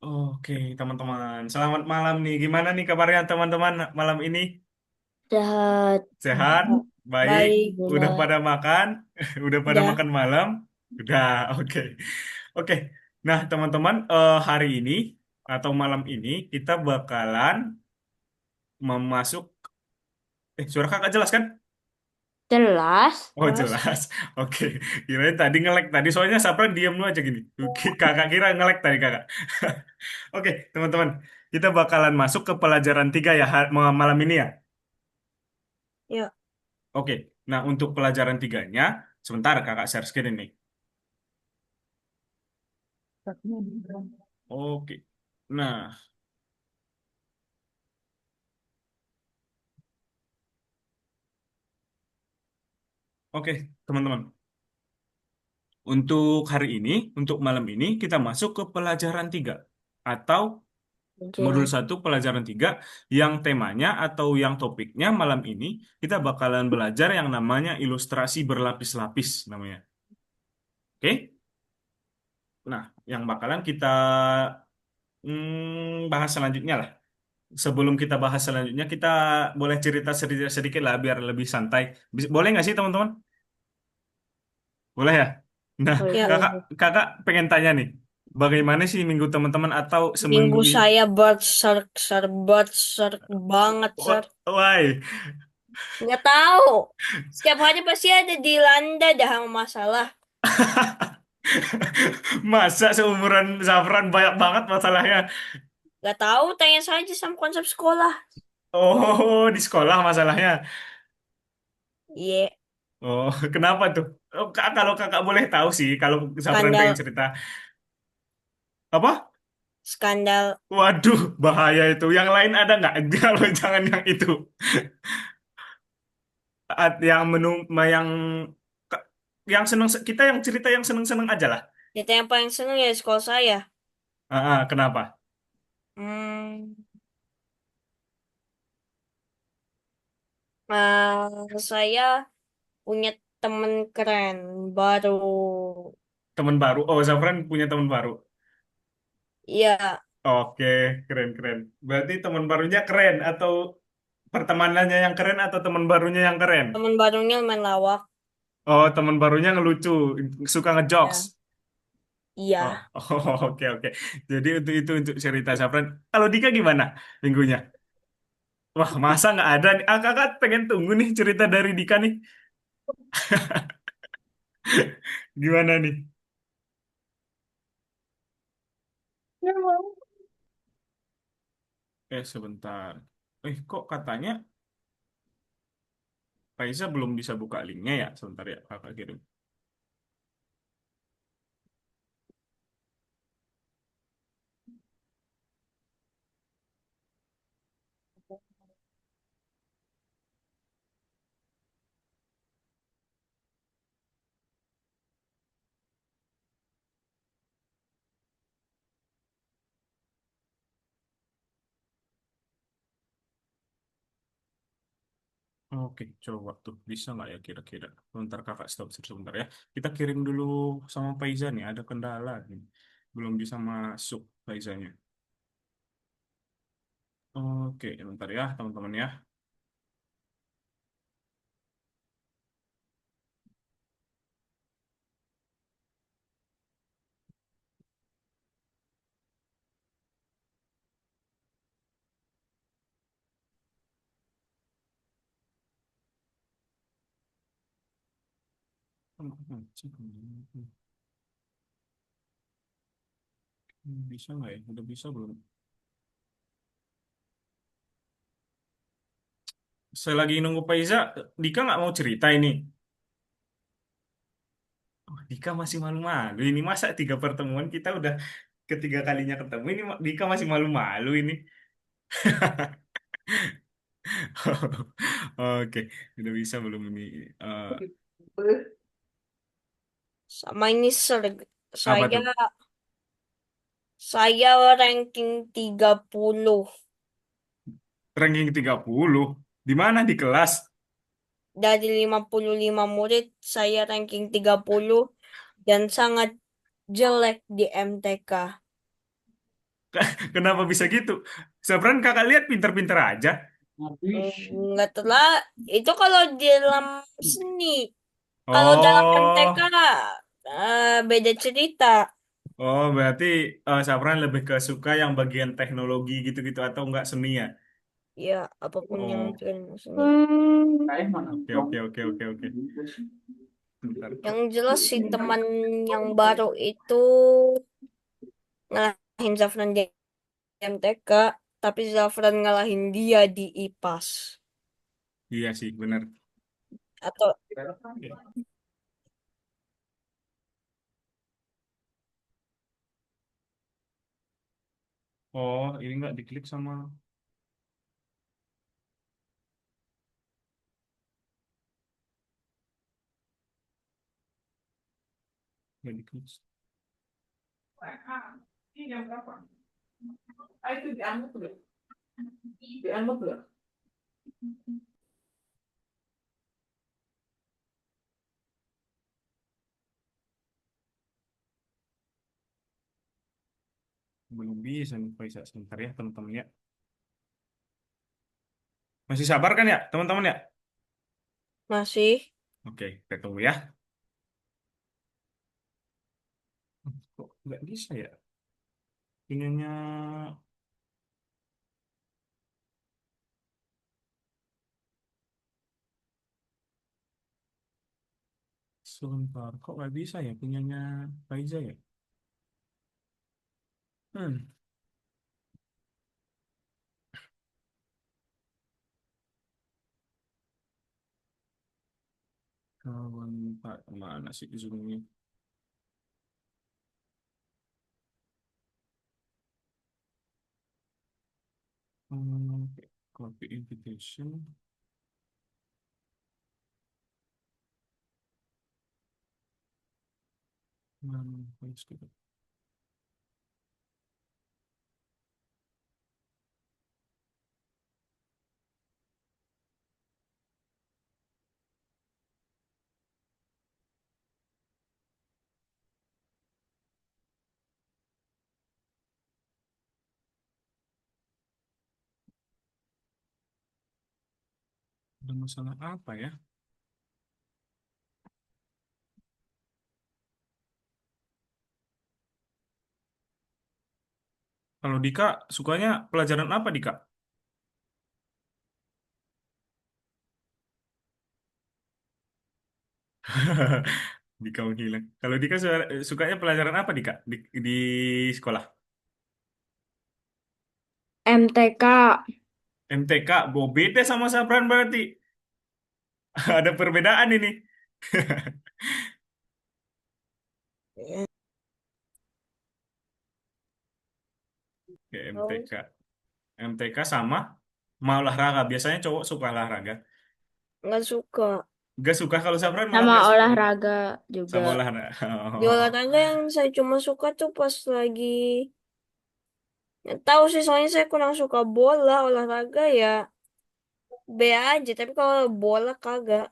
Oke, teman-teman. Selamat malam nih. Gimana nih kabarnya teman-teman malam ini? Sehat. Sehat? Baik? Baik, Udah Bunda. pada makan? Udah pada Udah. makan malam? Udah, oke. Oke. Nah, teman-teman, hari ini atau malam ini kita bakalan memasuk suara kakak jelas kan? Jelas. Oh, jelas. Oke. Kirain tadi ngelek tadi soalnya Sapran diam dulu aja gini. Oke, kakak kira ngelek tadi kakak. Oke, teman-teman. Kita bakalan masuk ke pelajaran 3 ya malam ini ya. Yuk. Oke, nah untuk pelajaran tiganya, sebentar kakak share screen ini. Oke, nah oke teman-teman. Untuk hari ini, untuk malam ini kita masuk ke pelajaran 3 atau modul Jelas. 1 pelajaran 3 yang temanya atau yang topiknya malam ini kita bakalan belajar yang namanya ilustrasi berlapis-lapis namanya. Oke, nah yang bakalan kita bahas selanjutnya lah. Sebelum kita bahas selanjutnya, kita boleh cerita sedikit, sedikit lah biar lebih santai. Boleh nggak sih teman-teman? Boleh ya? Nah, Boleh. Ya. kakak kakak pengen tanya nih, bagaimana sih minggu teman-teman atau seminggu Minggu ini? saya berserk banget, Sir. Why? Nggak tahu. Setiap hari pasti ada dilanda dah sama masalah. Masa seumuran Zafran banyak banget masalahnya? Nggak tahu, tanya saja sama konsep sekolah. Oh, di sekolah masalahnya. Iya. Oh, kenapa tuh? Oh, kalau kakak boleh tahu sih, kalau Zafran pengen Skandal. cerita. Apa? Skandal. Waduh, bahaya itu. Yang lain ada nggak? Kalau jangan yang itu. Yang yang yang seneng kita yang cerita yang seneng-seneng aja lah. Cerita yang paling seneng ya di sekolah saya. Kenapa? Hmm, saya punya temen keren baru. Teman baru. Oh, Zafran punya teman baru. Iya, Oke, keren-keren. Berarti teman barunya keren atau pertemanannya yang keren atau teman barunya yang keren? temen barunya main lawak. Oh, teman barunya ngelucu, suka ngejokes. Ya. Oh, Iya. oke oke. Jadi itu untuk cerita Zafran. Kalau Dika gimana minggunya? Wah, masa nggak ada nih? Kakak pengen tunggu nih cerita dari Dika nih. Gimana nih? Sebentar. Kok katanya Faiza belum bisa buka linknya ya? Sebentar ya, kakak kirim. Oke, coba tuh. Bisa nggak ya kira-kira? Sebentar kakak stop sebentar ya. Kita kirim dulu sama Faiza nih. Ada kendala nih. Belum bisa masuk Faizanya. Oke, bentar ya teman-teman ya. Bisa nggak ya? Udah bisa belum? Saya lagi nunggu Faiza. Dika nggak mau cerita ini. Oh, Dika masih malu-malu. Ini masa 3 pertemuan kita udah ketiga kalinya ketemu. Ini Dika masih malu-malu ini. Oke, udah bisa belum ini? Eh, Sama ini apa saya tuh? saya ranking 30 Ranking 30. Di mana di kelas? dari 55 murid, saya ranking 30 dan sangat jelek di MTK. Kenapa bisa gitu? Sebenarnya kakak lihat pinter-pinter aja. Nggak telah. Itu kalau di dalam seni. Kalau dalam MTK, Oh, beda cerita. oh berarti Safran lebih ke suka yang bagian teknologi gitu-gitu atau enggak seni ya? Ya, apapun yang Oh, terkait seni. oke oke oke oke oke. Bentar. Yang jelas si teman yang baru itu ngalahin Zafran di MTK, tapi Zafran ngalahin dia di IPAS. Iya sih, benar. Atau Oke. Oh, ini enggak diklik sama enggak diklik. Belum bisa nih, Faisal. Sebentar ya, teman-teman ya. Masih sabar kan ya, teman-teman ya? masih Oke, kita tunggu ya. Kok nggak bisa ya? Ininya sebentar. Kok nggak bisa ya punyanya Faiza ya? Hmm. Kawan Pak, mana sih zoomnya? Oke, copy invitation. Paste gitu. Ada masalah apa ya? Kalau Dika sukanya pelajaran apa Dika? Dika menghilang. Kalau Dika sukanya pelajaran apa Dika di sekolah? MTK. MTK, beda sama Sabran berarti. Ada perbedaan ini. Oke, tahu MTK. MTK sama mau olahraga. Biasanya cowok suka olahraga. nggak suka. Gak suka kalau Sabran malah Sama gak suka. olahraga juga. Sama olahraga. Di olahraga yang saya cuma suka tuh pas lagi nggak tahu sih soalnya saya kurang suka bola olahraga ya B aja tapi kalau bola kagak.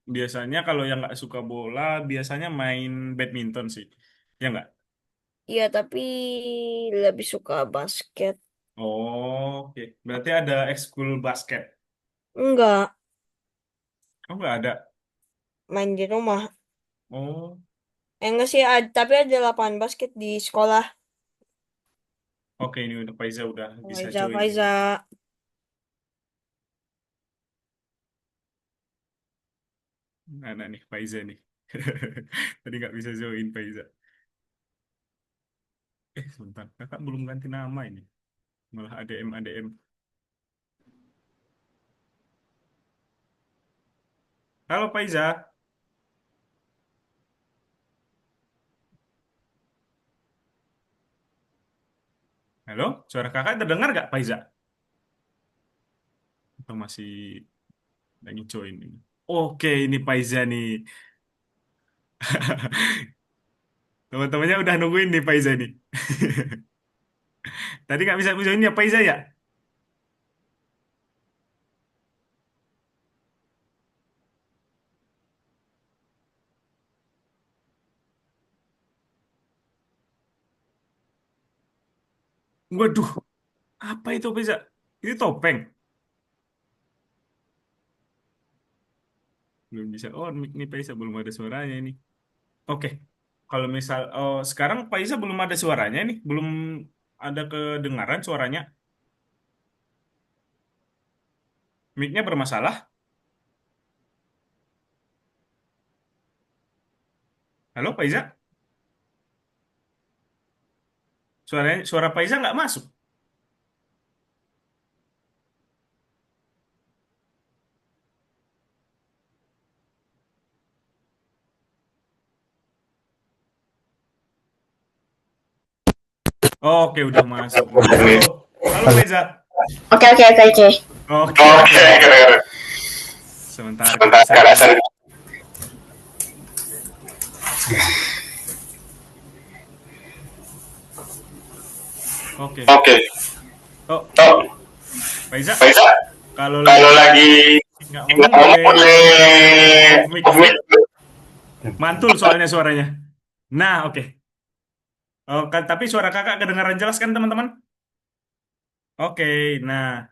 Biasanya kalau yang nggak suka bola, biasanya main badminton sih. Ya nggak? Iya tapi lebih suka basket. Oh, oke. Berarti ada ekskul basket. Enggak, Oh, nggak ada. main di rumah. Oh, Enggak sih, tapi ada lapangan basket di sekolah. oke. Ini udah Faiza udah bisa Faiza, join ini. Faiza. Mana nih Faiza nih. Tadi nggak bisa join Faiza. Sebentar. Kakak belum ganti nama ini. Malah ADM ADM. Halo Faiza. Halo, suara kakak terdengar nggak Faiza? Atau masih lagi join ini? Oke, ini Faiza nih. Teman-temannya udah nungguin nih Faiza nih. Tadi nggak bisa join ya Faiza ya? Waduh, apa itu Faiza? Ini topeng. Belum bisa. Oh, ini Faiza belum ada suaranya ini. Oke. Kalau misal, oh sekarang Faiza belum ada suaranya nih, belum ada kedengaran suaranya. Mic-nya bermasalah. Halo Faiza? Suara Faiza nggak masuk. Oke, udah masuk nih. Halo. Halo Faiza. Oke, oke, oke, oke. Oke, keren. Sebentar Kakak Oke. Oh, Faiza, kalau lagi nggak ngomong boleh off mic dulu. Mantul soalnya suaranya. Nah, oke. Oh, tapi suara kakak kedengaran jelas kan teman-teman? Oke, nah,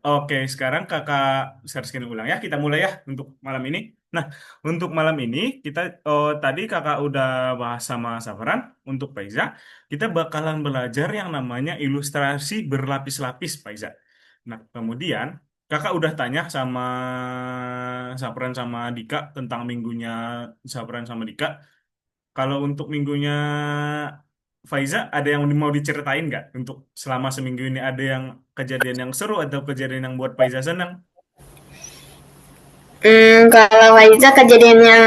oke sekarang kakak share screen ulang ya. Kita mulai ya untuk malam ini. Nah, untuk malam ini kita tadi kakak udah bahas sama Safran untuk Faiza. Kita bakalan belajar yang namanya ilustrasi berlapis-lapis, Faiza. Nah, kemudian kakak udah tanya sama Safran sama Dika tentang minggunya Safran sama Dika. Kalau untuk minggunya Faiza, ada yang mau diceritain nggak? Untuk selama seminggu ini ada yang kejadian yang seru atau kejadian yang buat Faiza senang? Kalau Faiza kejadian yang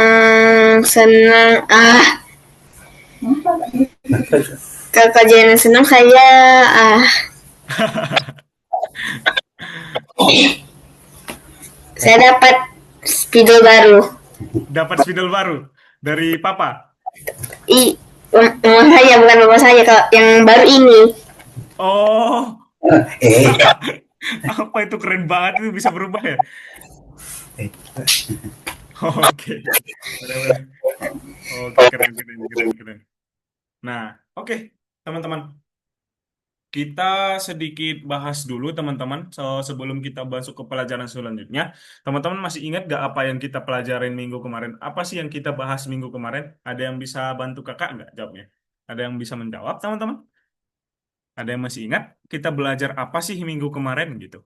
senang, kalau kejadian yang senang saya, saya dapat spidol baru. Dapat spidol baru dari Papa. Mama saya, bukan mama saya, kalau yang baru ini. Oh, apa itu keren banget itu bisa berubah ya? Oke, benar-benar. Oke, keren, keren, keren, keren. Nah, oke, teman-teman. Kita sedikit bahas dulu teman-teman sebelum kita masuk ke pelajaran selanjutnya. Teman-teman masih ingat gak apa yang kita pelajarin minggu kemarin? Apa sih yang kita bahas minggu kemarin? Ada yang bisa bantu kakak nggak jawabnya? Ada yang bisa menjawab teman-teman? Ada yang masih ingat kita belajar apa sih minggu kemarin gitu?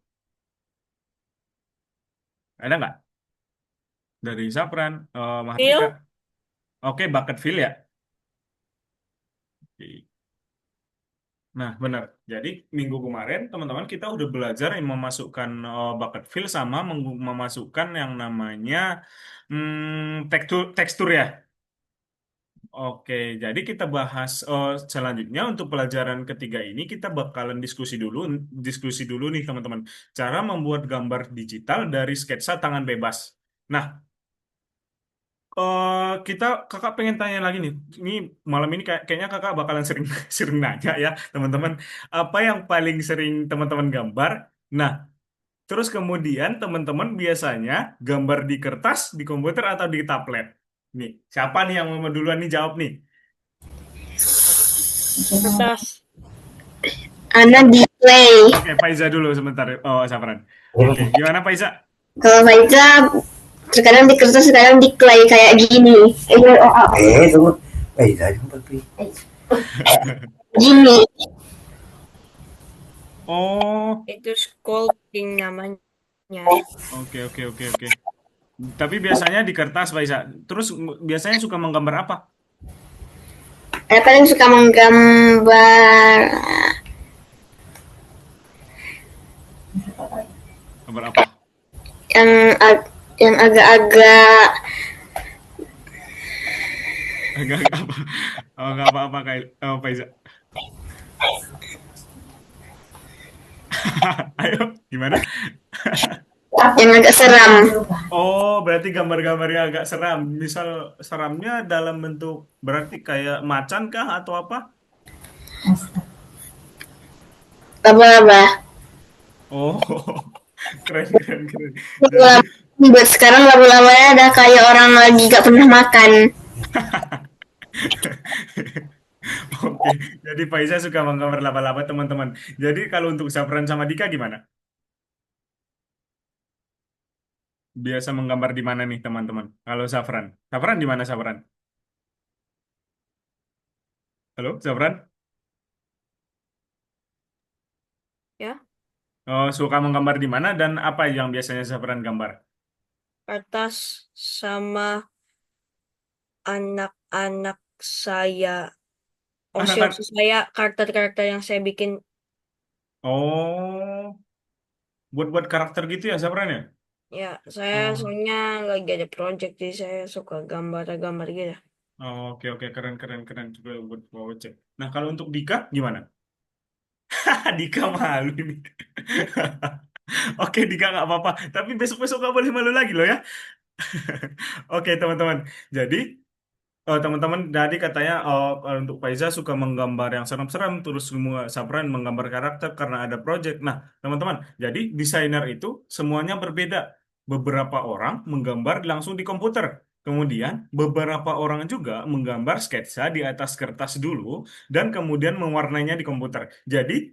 Ada nggak? Dari Sapran, Mahardika? Feel? Oke, bucket fill ya? Oke. Nah, benar. Jadi minggu kemarin teman-teman kita udah belajar yang memasukkan bucket fill sama memasukkan yang namanya tekstur tekstur ya. Oke, jadi kita bahas selanjutnya untuk pelajaran ketiga ini kita bakalan diskusi dulu nih teman-teman. Cara membuat gambar digital dari sketsa tangan bebas. Nah, kita kakak pengen tanya lagi nih. Ini malam ini kayaknya kakak bakalan sering sering nanya ya teman-teman. Apa yang paling sering teman-teman gambar? Nah, terus kemudian teman-teman biasanya gambar di kertas, di komputer atau di tablet? Nih, siapa nih yang mau duluan nih jawab nih? Kertas. Ana di play. Oke, Faiza dulu sebentar. Oh, Safran. Oke, gimana Faiza? Kalau Faiza terkadang di kertas, sekarang di clay kayak gini. Tunggu. Dai không bật đi. Gini. Oh, Itu sculpting namanya. oke, oke, oke, oke. Tapi biasanya di kertas, Faiza. Terus biasanya suka menggambar apa? Saya paling suka menggambar Gambar apa? yang yang agak-agak Agak apa? Oh, nggak apa-apa kayak Faiza. Ayo, gimana? yang agak seram. Oh, berarti gambar-gambar yang agak seram. Misal seramnya dalam bentuk berarti kayak macan kah atau apa? Laba-laba. Oh, keren, keren, keren. Jadi, Laba-laba. Buat sekarang laba-labanya ada kayak orang lagi gak pernah makan. Oke, jadi Faiza suka menggambar laba-laba teman-teman. Jadi kalau untuk Zafran sama Dika gimana? Biasa menggambar di mana nih teman-teman? Kalau Zafran, Zafran di mana Zafran? Halo, Zafran? Ya, Oh, suka menggambar di mana dan apa yang biasanya Zafran gambar? kertas sama anak-anak saya, opsi-opsi Anak-anak. saya, karakter-karakter yang saya bikin. Oh, buat-buat karakter gitu ya Zafran ya? Ya, saya Oh, soalnya lagi ada project, jadi saya suka gambar-gambar gitu. oh, oke oke keren keren keren juga buat bawa cek. Nah kalau untuk Dika gimana? Dika malu nih. Oke Dika nggak apa-apa. Tapi besok-besok nggak boleh malu lagi loh ya. Oke teman-teman. Jadi oh, teman-teman, tadi katanya kalau untuk Faiza suka menggambar yang serem-serem, terus semua Sabran menggambar karakter karena ada project. Nah, teman-teman, jadi desainer itu semuanya berbeda. Beberapa orang menggambar langsung di komputer. Kemudian, beberapa orang juga menggambar sketsa di atas kertas dulu, dan kemudian mewarnainya di komputer. Jadi,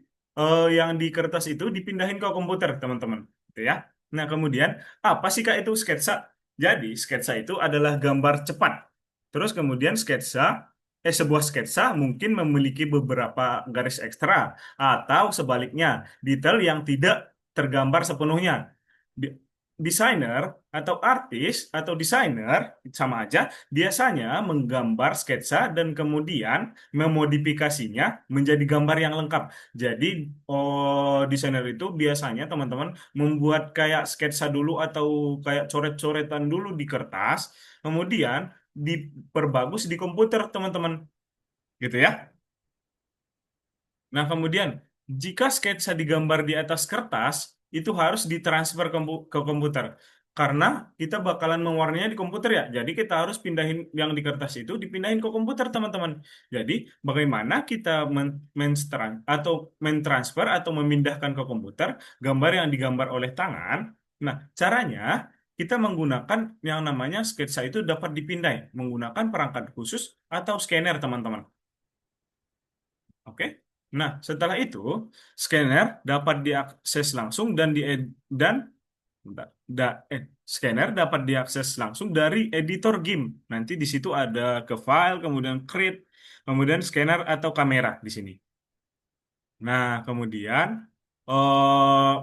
yang di kertas itu dipindahin ke komputer, teman-teman. Gitu ya. Nah, kemudian, apa sih Kak itu sketsa? Jadi, sketsa itu adalah gambar cepat. Terus kemudian sebuah sketsa mungkin memiliki beberapa garis ekstra atau sebaliknya, detail yang tidak tergambar sepenuhnya. Di- Desainer atau artis atau desainer sama aja biasanya menggambar sketsa dan kemudian memodifikasinya menjadi gambar yang lengkap. Jadi, desainer itu biasanya teman-teman membuat kayak sketsa dulu atau kayak coret-coretan dulu di kertas, kemudian diperbagus di komputer, teman-teman. Gitu ya. Nah, kemudian jika sketsa digambar di atas kertas, itu harus ditransfer ke komputer. Karena kita bakalan mewarnainya di komputer ya. Jadi kita harus pindahin yang di kertas itu dipindahin ke komputer, teman-teman. Jadi bagaimana kita atau mentransfer atau memindahkan ke komputer gambar yang digambar oleh tangan? Nah, caranya kita menggunakan yang namanya sketsa itu dapat dipindai menggunakan perangkat khusus atau scanner, teman-teman. Oke. Nah, setelah itu, scanner dapat diakses langsung dan bentar, scanner dapat diakses langsung dari editor game. Nanti di situ ada ke file, kemudian create, kemudian scanner atau kamera di sini. Nah, kemudian eh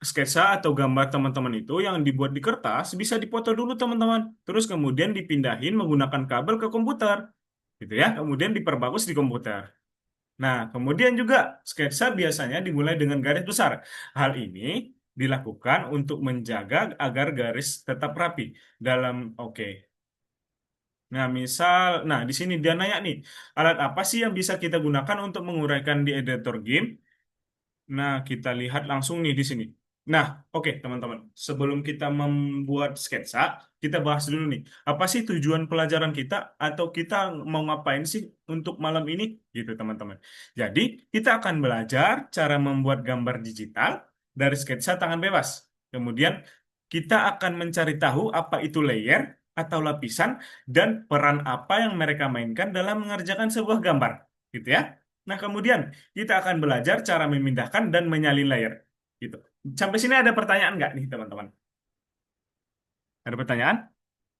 sketsa atau gambar teman-teman itu yang dibuat di kertas bisa dipoto dulu teman-teman. Terus kemudian dipindahin menggunakan kabel ke komputer, gitu ya. Kemudian diperbagus di komputer. Nah, kemudian juga sketsa biasanya dimulai dengan garis besar. Hal ini dilakukan untuk menjaga agar garis tetap rapi oke. Nah, nah di sini dia nanya nih, alat apa sih yang bisa kita gunakan untuk menguraikan di editor game? Nah, kita lihat langsung nih di sini. Nah, oke teman-teman. Sebelum kita membuat sketsa, kita bahas dulu nih. Apa sih tujuan pelajaran kita atau kita mau ngapain sih untuk malam ini? Gitu teman-teman. Jadi, kita akan belajar cara membuat gambar digital dari sketsa tangan bebas. Kemudian, kita akan mencari tahu apa itu layer atau lapisan dan peran apa yang mereka mainkan dalam mengerjakan sebuah gambar. Gitu ya. Nah, kemudian kita akan belajar cara memindahkan dan menyalin layer. Gitu. Sampai sini ada pertanyaan nggak nih, teman-teman? Ada pertanyaan?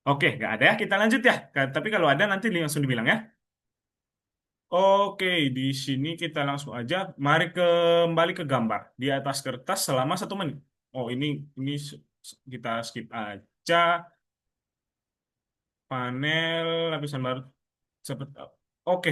Oke, nggak ada ya. Kita lanjut ya. Tapi kalau ada nanti langsung dibilang ya. Oke, di sini kita langsung aja. Mari kembali ke gambar di atas kertas selama 1 menit. Oh, ini kita skip aja panel lapisan baru. Seperti, oke,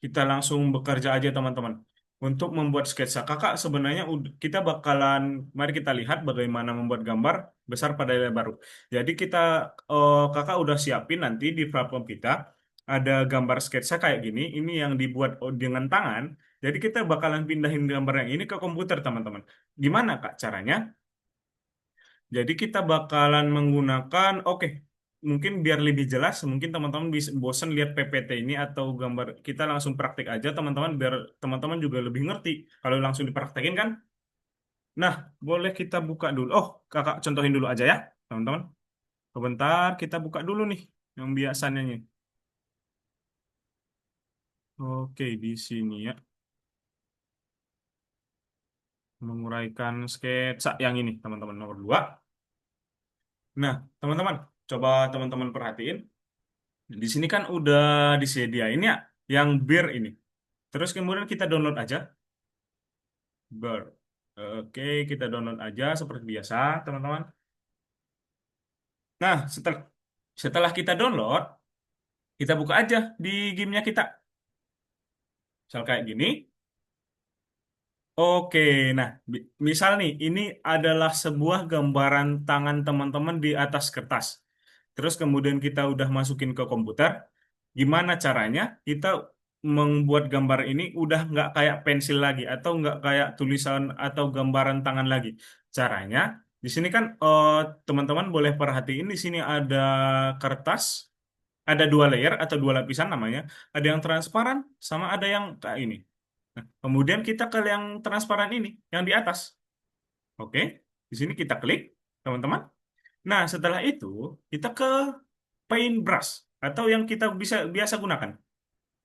kita langsung bekerja aja teman-teman. Untuk membuat sketsa kakak sebenarnya kita bakalan, mari kita lihat bagaimana membuat gambar besar pada layar baru. Jadi kakak udah siapin nanti di platform kita ada gambar sketsa kayak gini. Ini yang dibuat dengan tangan. Jadi kita bakalan pindahin gambar yang ini ke komputer teman-teman. Gimana kak caranya? Jadi kita bakalan menggunakan, oke, mungkin biar lebih jelas, mungkin teman-teman bisa bosan lihat PPT ini atau gambar, kita langsung praktik aja teman-teman, biar teman-teman juga lebih ngerti. Kalau langsung dipraktekin kan, nah boleh kita buka dulu. Oh, kakak contohin dulu aja ya, teman-teman. Sebentar, kita buka dulu nih, yang biasanya nih. Oke, di sini ya. Menguraikan sketsa yang ini, teman-teman, nomor 2. Nah, teman-teman, coba teman-teman perhatiin. Di sini kan udah disediain ya, yang bir ini. Terus kemudian kita download aja. Bir. Oke, kita download aja seperti biasa, teman-teman. Nah, setelah kita download, kita buka aja di gamenya kita. Misal kayak gini. Oke, nah, misal nih, ini adalah sebuah gambaran tangan teman-teman di atas kertas. Terus kemudian kita udah masukin ke komputer. Gimana caranya kita membuat gambar ini udah nggak kayak pensil lagi atau nggak kayak tulisan atau gambaran tangan lagi. Caranya, di sini kan teman-teman boleh perhatiin di sini ada kertas, ada 2 layer atau 2 lapisan namanya. Ada yang transparan sama ada yang kayak ini. Nah, kemudian kita ke yang transparan ini, yang di atas. Oke, di sini kita klik, teman-teman. Nah, setelah itu kita ke paintbrush atau yang kita bisa biasa gunakan,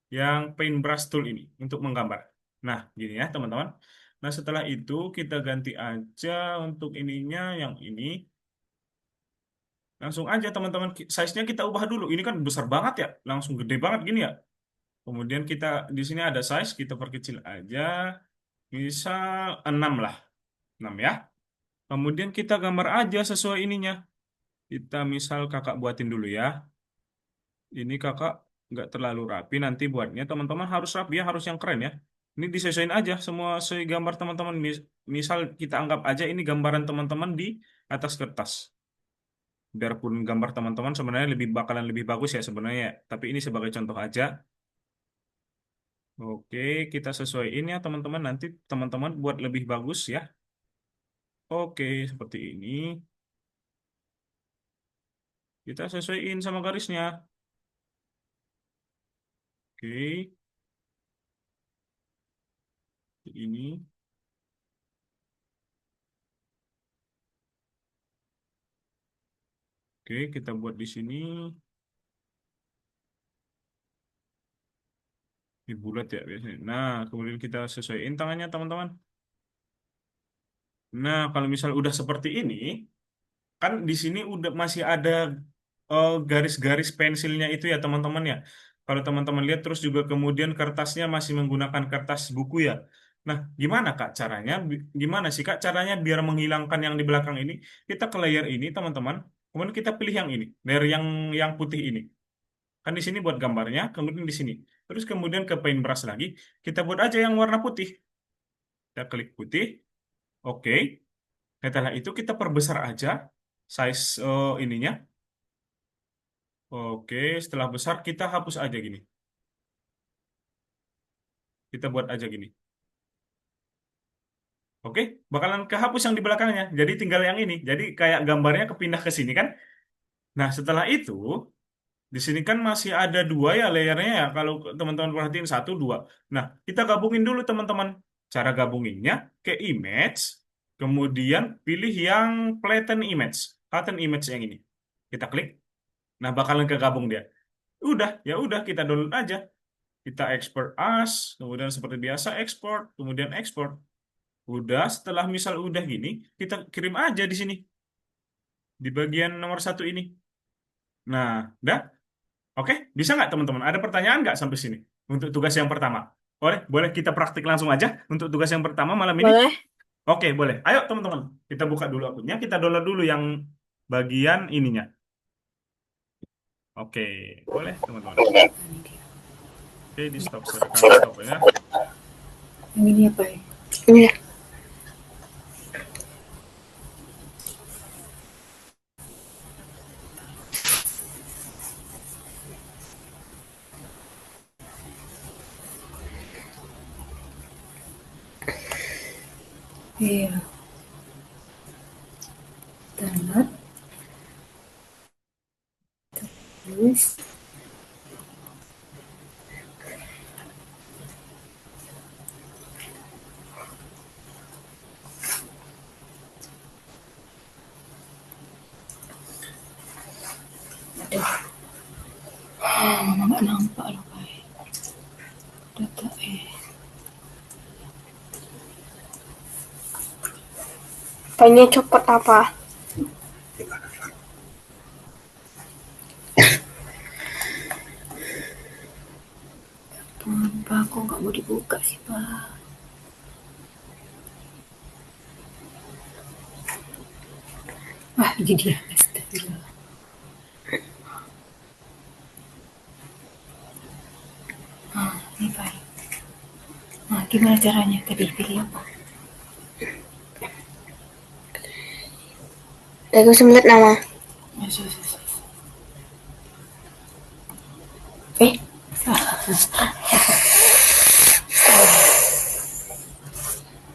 yang paintbrush tool ini untuk menggambar. Nah, gini ya, teman-teman. Nah, setelah itu kita ganti aja untuk ininya yang ini. Langsung aja teman-teman, size-nya kita ubah dulu. Ini kan besar banget ya, langsung gede banget gini ya. Kemudian kita di sini ada size, kita perkecil aja. Misal 6 lah. 6 ya. Kemudian kita gambar aja sesuai ininya. Kita misal kakak buatin dulu ya. Ini kakak nggak terlalu rapi nanti buatnya. Teman-teman harus rapi ya, harus yang keren ya. Ini disesuaikan aja semua sesuai gambar teman-teman. Misal kita anggap aja ini gambaran teman-teman di atas kertas. Biarpun gambar teman-teman sebenarnya bakalan lebih bagus ya sebenarnya. Tapi ini sebagai contoh aja. Oke, kita sesuaiin ya teman-teman. Nanti teman-teman buat lebih bagus ya. Oke, seperti ini. Kita sesuaiin sama garisnya. Oke, ini. Oke, kita buat di sini. Ini bulat ya biasanya. Nah, kemudian kita sesuaiin tangannya teman-teman. Nah, kalau misal udah seperti ini, kan di sini udah masih ada garis-garis pensilnya itu ya teman-teman ya. Kalau teman-teman lihat terus juga kemudian kertasnya masih menggunakan kertas buku ya. Nah, gimana Kak caranya? Gimana sih Kak caranya biar menghilangkan yang di belakang ini? Kita ke layer ini teman-teman. Kemudian kita pilih yang ini, layer yang putih ini. Kan di sini buat gambarnya, kemudian di sini. Terus kemudian ke paintbrush lagi, kita buat aja yang warna putih. Kita klik putih, oke. Setelah itu kita perbesar aja size ininya. Oke, setelah besar kita hapus aja gini. Kita buat aja gini. Oke, bakalan kehapus yang di belakangnya. Jadi tinggal yang ini. Jadi kayak gambarnya kepindah ke sini kan. Nah, setelah itu di sini kan masih ada 2 ya layernya ya. Kalau teman-teman perhatiin 1, 2. Nah, kita gabungin dulu teman-teman. Cara gabunginnya ke image, kemudian pilih yang flatten image yang ini. Kita klik. Nah, bakalan kegabung dia. Ya udah kita download aja. Kita export as, kemudian seperti biasa export, kemudian export. Udah, setelah misal udah gini, kita kirim aja di sini. Di bagian nomor 1 ini. Nah, udah. Oke, bisa nggak teman-teman? Ada pertanyaan nggak sampai sini? Untuk tugas yang pertama. Boleh kita praktik langsung aja untuk tugas yang pertama malam ini? Boleh? Oke, boleh. Ayo teman-teman, kita buka dulu akunnya, kita download dulu yang bagian ininya. Oke, boleh teman-teman. Oke, di stop ya. Yang ini apa ya? Iya. Iya. Download. Terus. Nggak nampak loh guys. Data Tanya cepet apa? Pak, kok nggak mau dibuka sih, Pak? Wah, ini dia. Astagfirullah. Ini, Pak. Nah, gimana caranya? Tadi pilih apa? Aku bisa melihat nama. Sus. Eh,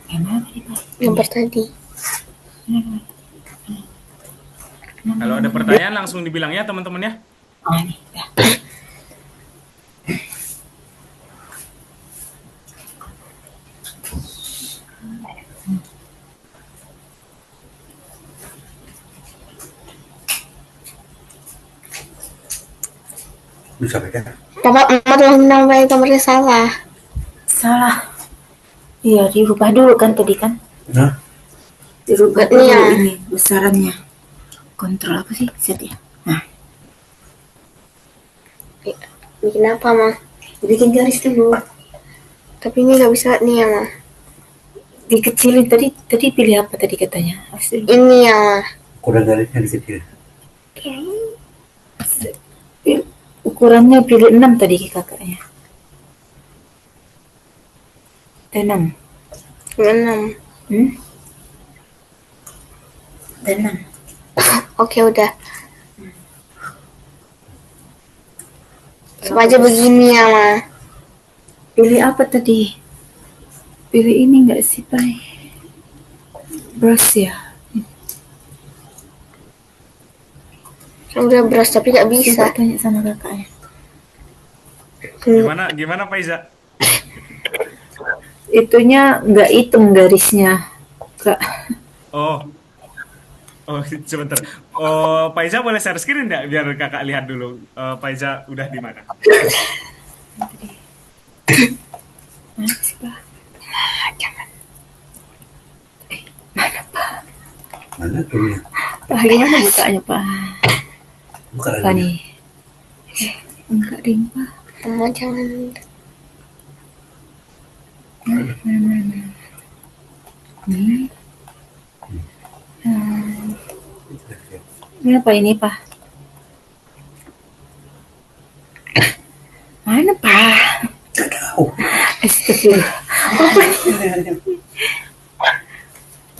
Yang mana tadi, Pak? nomor tadi. Kalau ada pertanyaan langsung dibilang ya teman-teman ya. Ah, ini. Dah. Bisa pegang. Bapak emak telah menambahkan kamarnya salah. Salah. Iya, dirubah dulu kan tadi kan? Nah, Dirubah Ini dulu ya. ini besarannya. Kontrol apa sih? Set ya. Nah, Bikin apa, Ma? bikin garis dulu. Tapi ini nggak bisa nih ya, Ma. Dikecilin tadi pilih apa tadi katanya? Harus dulu. Ini ya, Ma. kurang garisnya dikecil. Ukurannya pilih 6 tadi kakaknya. 6. 6. Hmm? 6. Oke, udah. Sama aja begini ya, Ma. Pilih apa tadi? Pilih ini enggak sih, Pai? Brush ya. Udah beras tapi nggak bisa. Coba tanya sama kakaknya. Gimana Pak Iza? Itunya enggak hitam garisnya. Kak. Oh, oh sebentar. Oh, Pak Iza boleh share screen nggak biar kakak lihat dulu. Pak Iza udah di mana? Mana sih, Pak? Mana tuh ya? Pak, gimana bukanya, Pak? Bukan Apa lagi. nih? Enggak ding, Pak. Ma, jangan. Nih. Ini apa ini, Pak? Mana, Pak? Oh, Astagfirullah.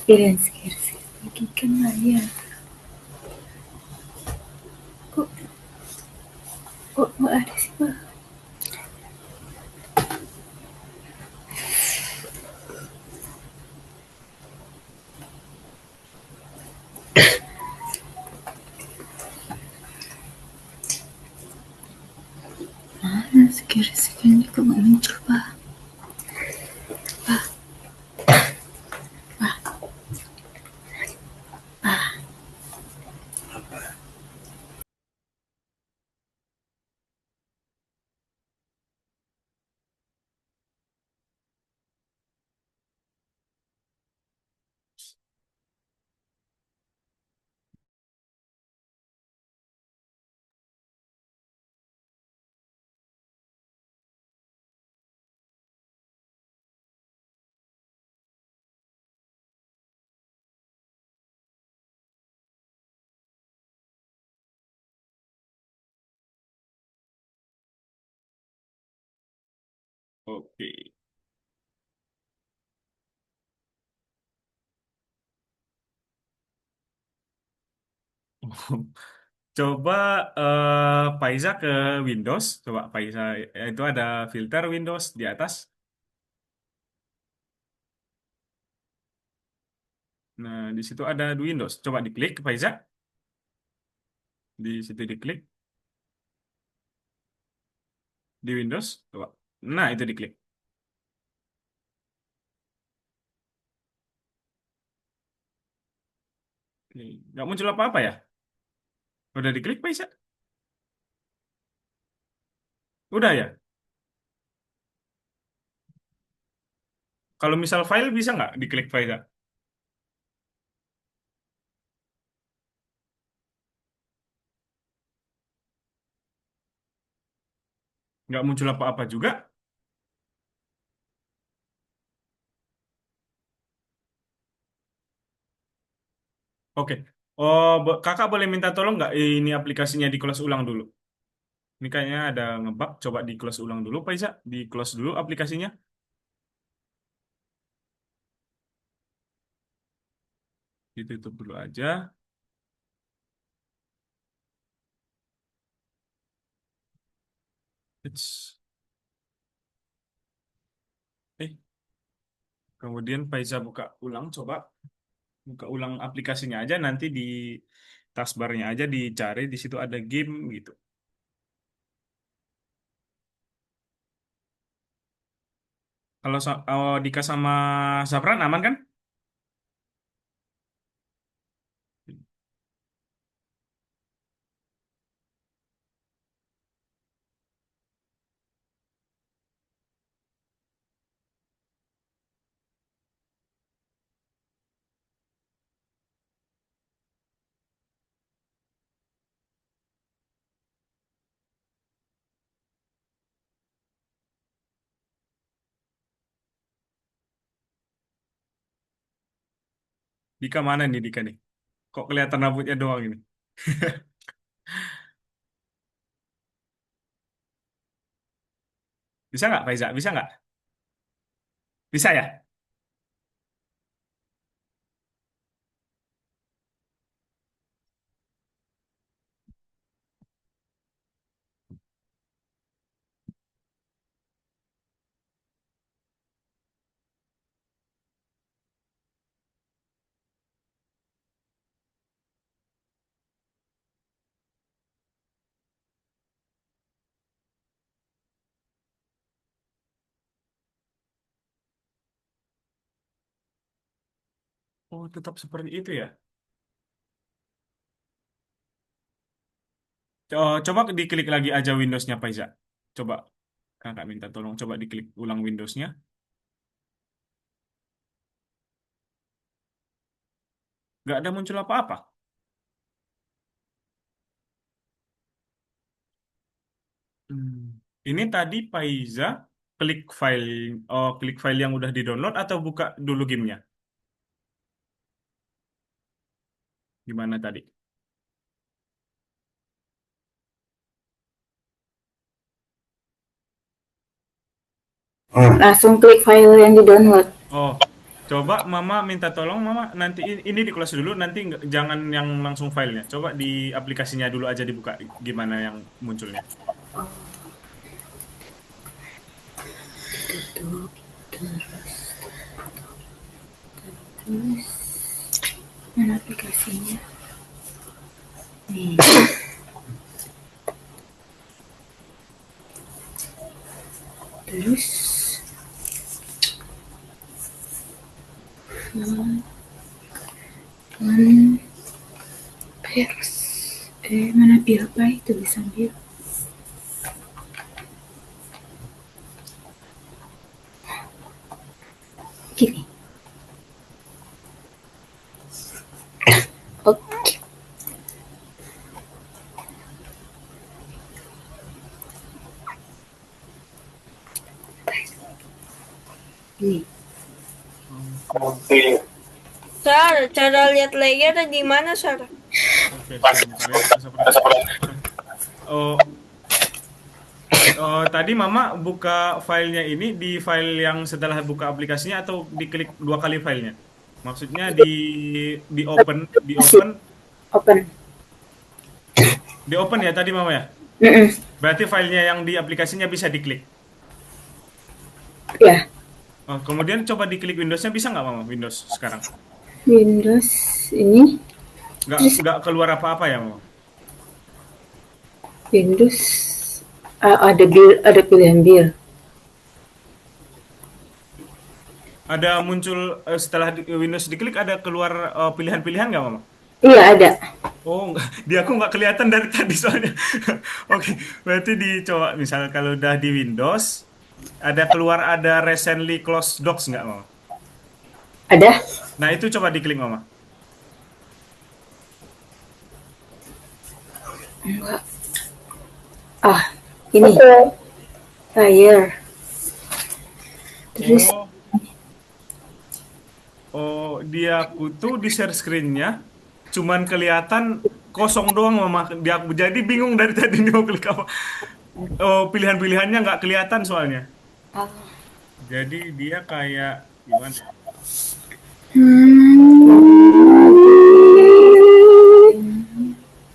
Pilihan sekiris bagikan lah ya. Kok nggak ada sih, Pak? Mana sekiris-sekirisnya kok nggak muncul, Pak? Oke. Coba Pak Iza ke Windows. Coba Pak Iza itu ada filter Windows di atas. Nah, di situ ada di Windows. Coba diklik Pak Iza. Di situ diklik di Windows. Coba. Nah, itu diklik. Oke. Nggak muncul apa-apa ya? Udah diklik Pak Iza? Udah ya? Kalau misal file bisa nggak diklik file? Nggak muncul apa-apa juga. Oke. Oh, kakak boleh minta tolong nggak ini aplikasinya di close ulang dulu? Ini kayaknya ada ngebug. Coba di close ulang dulu, Pak Iza. Di close dulu aplikasinya. Ditutup dulu aja. It's- Eh, kemudian Pak Iza buka ulang. Coba buka ulang aplikasinya aja. Nanti di taskbarnya aja dicari. Di situ ada game gitu. Kalau Dika sama Zafran aman kan? Dika mana nih Dika nih? Kok kelihatan rambutnya doang ini? Bisa nggak, Faiza? Bisa nggak? Bisa ya? Oh, tetap seperti itu ya? Coba diklik lagi aja Windows-nya, Faiza. Coba, kakak minta tolong coba diklik ulang Windows-nya. Nggak ada muncul apa-apa. Hmm. Ini tadi Faiza klik file yang udah di-download atau buka dulu gamenya? Gimana tadi? Ah, Langsung klik file yang di-download. Oh, coba Mama minta tolong Mama nanti ini di close dulu nanti jangan yang langsung filenya. Coba di aplikasinya dulu aja dibuka gimana yang munculnya. Tutup. Terus, mana aplikasinya? Nih. Terus, pers. Mana bill by tulisan bill. Gini. Oke. Ini. Sar, cara lihat layer ada di mana, Sar? Oke, sebentar ya. Oh, tadi Mama buka filenya ini di file yang setelah buka aplikasinya atau diklik dua kali filenya? Maksudnya di open di open Open. di open ya tadi Mama ya? Mm-mm. Berarti filenya yang di aplikasinya bisa diklik. Ya, Oh, kemudian coba diklik Windows-nya bisa nggak Mama? Windows sekarang Windows ini. Terus nggak keluar apa-apa ya Mama? Windows ada bill, ada pilihan bill. Ada muncul setelah Windows diklik ada keluar pilihan-pilihan nggak Mama? Iya ada. Oh, di aku nggak kelihatan dari tadi soalnya. Oke, berarti dicoba misal kalau udah di Windows, ada recently closed docs nggak, Mama? Ada? Nah, itu coba diklik, Mama. Enggak. Ah, ini. Oke. Fire. Terus, Oh, oh, dia aku tuh di share screen-nya cuman kelihatan kosong doang, Mama. Dia aku jadi bingung dari tadi nih mau klik apa. Oh, pilihan-pilihannya nggak kelihatan soalnya. ah, Jadi dia kayak gimana?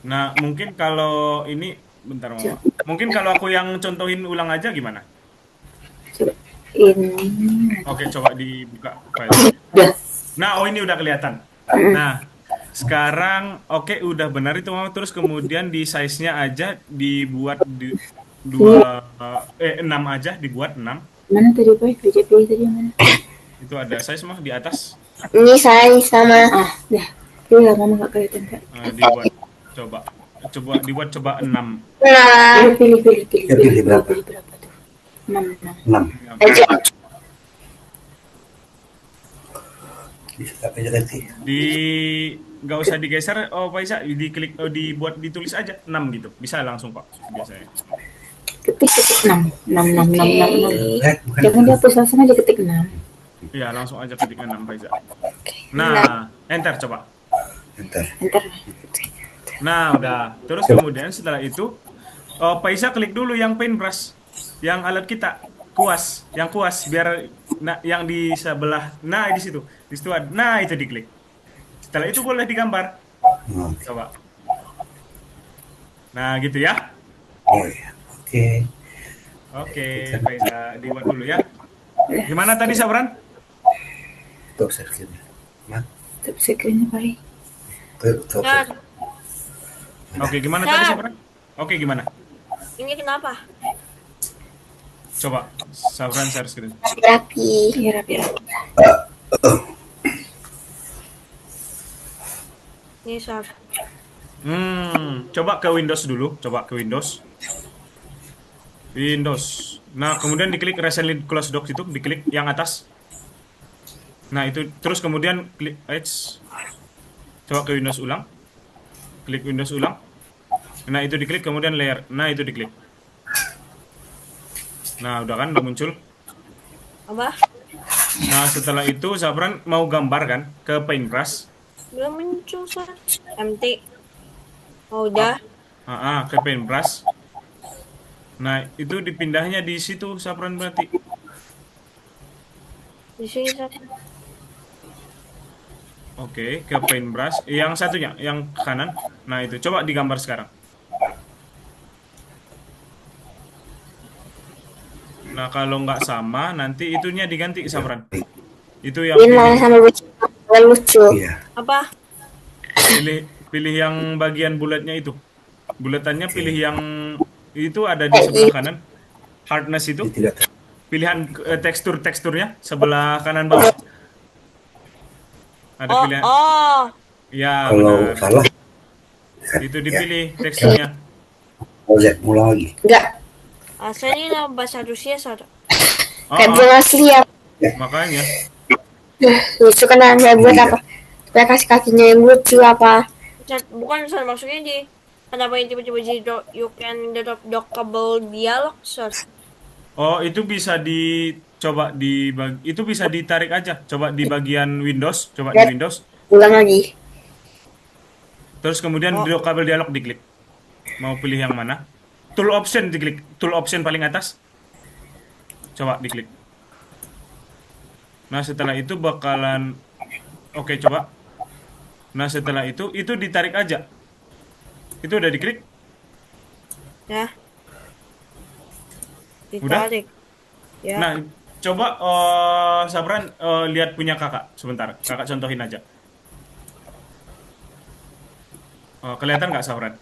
Nah, mungkin kalau ini bentar, Mama. Mungkin kalau aku yang contohin ulang aja gimana? coba ini. Oke, coba dibuka filenya. Udah. Nah, oh ini udah kelihatan. Nah, sekarang oke udah benar itu, Mama. Terus kemudian di size-nya aja dibuat di dua 6 aja, dibuat 6. Mana tadi Boy? BJP tadi yang mana? Itu ada size mah di atas. Ini saya sama. Ah, dah. Itu ya mama nggak kelihatan Kak. Dibuat coba coba dibuat coba 6. Nah, Pilih, pilih, pilih, pilih. Ya, pilih berapa? Pilih berapa tuh? 6, 6. 6. aja. Bisa apa aja nanti. Di nggak usah digeser, oh Pak Isa, diklik, dibuat ditulis aja 6 gitu. Bisa langsung kok biasanya. Ketik 6. 6, 6, 6, 6, 6. Bukan. Jangan dihapus, langsung aja ketik 6. Iya, langsung aja ketik 6 Pak Isa. Nah, enter coba. Bentar. Ntar. Nah, udah. Terus kemudian setelah itu, Pak Isa klik dulu yang paintbrush, yang alat kita, kuas, yang kuas, biar yang di sebelah, nah di situ, nah itu diklik. Setelah itu boleh digambar, Oh, coba. Nah, gitu ya. oh ya. Oke. Oke, Pak Isa dibuat dulu ya. Gimana tadi, Sabran? Tuh screen. Mana? Stop screen-nya Pak. Tuh. Nah, Oke, gimana tadi, Sabran? Oke, gimana? ini kenapa? Coba, Sabran share screen. Rapi. Iya, rapi, rapi. Ini Sar. Coba ke Windows dulu, coba ke Windows. Windows. Nah, kemudian diklik recently closed docs itu, diklik yang atas. Nah, itu terus kemudian klik H. Coba ke Windows ulang. Klik Windows ulang. Nah, itu diklik kemudian layer. Nah, itu diklik. Nah, udah kan udah muncul. Apa? Nah, setelah itu Sabran mau gambar kan ke paintbrush. Belum muncul Sar. MT. Oh, udah. Ke paintbrush. Nah, itu dipindahnya di situ Sabran berarti. Di sini Sar. Oke, ke paintbrush. Yang satunya, yang kanan. Nah, itu coba digambar sekarang. Nah, kalau nggak sama, nanti itunya diganti, Sabran. Itu yang Ini malah sama lucu. Lucu. Iya. Apa? pilih yang bagian bulatnya itu. Bulatannya pilih yang itu ada di sebelah kanan. Hardness itu. Ini tidak. Pilihan teksturnya sebelah kanan bawah. Ada Oh, pilihan. oh. Ya, Kalau benar. salah. Itu dipilih teksturnya. Boleh mulai lagi. Enggak. Asalnya nama bahasa Rusia Sar. Kayak belum asli ya. Makanya. Lucu kan saya buat apa? Saya kasih kakinya yang lucu apa? Bukan Sar, maksudnya di kenapa yang tiba-tiba jadi you can dockable dialog Sar? Oh, itu bisa dicoba itu bisa ditarik aja. Coba di bagian Windows, coba di Lihat. Windows. Ulang lagi. Terus kemudian Oh. kabel dialog diklik. Mau pilih yang mana? Tool option diklik. Tool option paling atas. Coba diklik. Nah, setelah itu bakalan oke, coba. Nah, setelah itu ditarik aja. Itu udah diklik? Ya. Ditarik. Ya. Nah, coba Sabran lihat punya kakak sebentar. Kakak contohin aja. Kelihatan nggak, Sabran?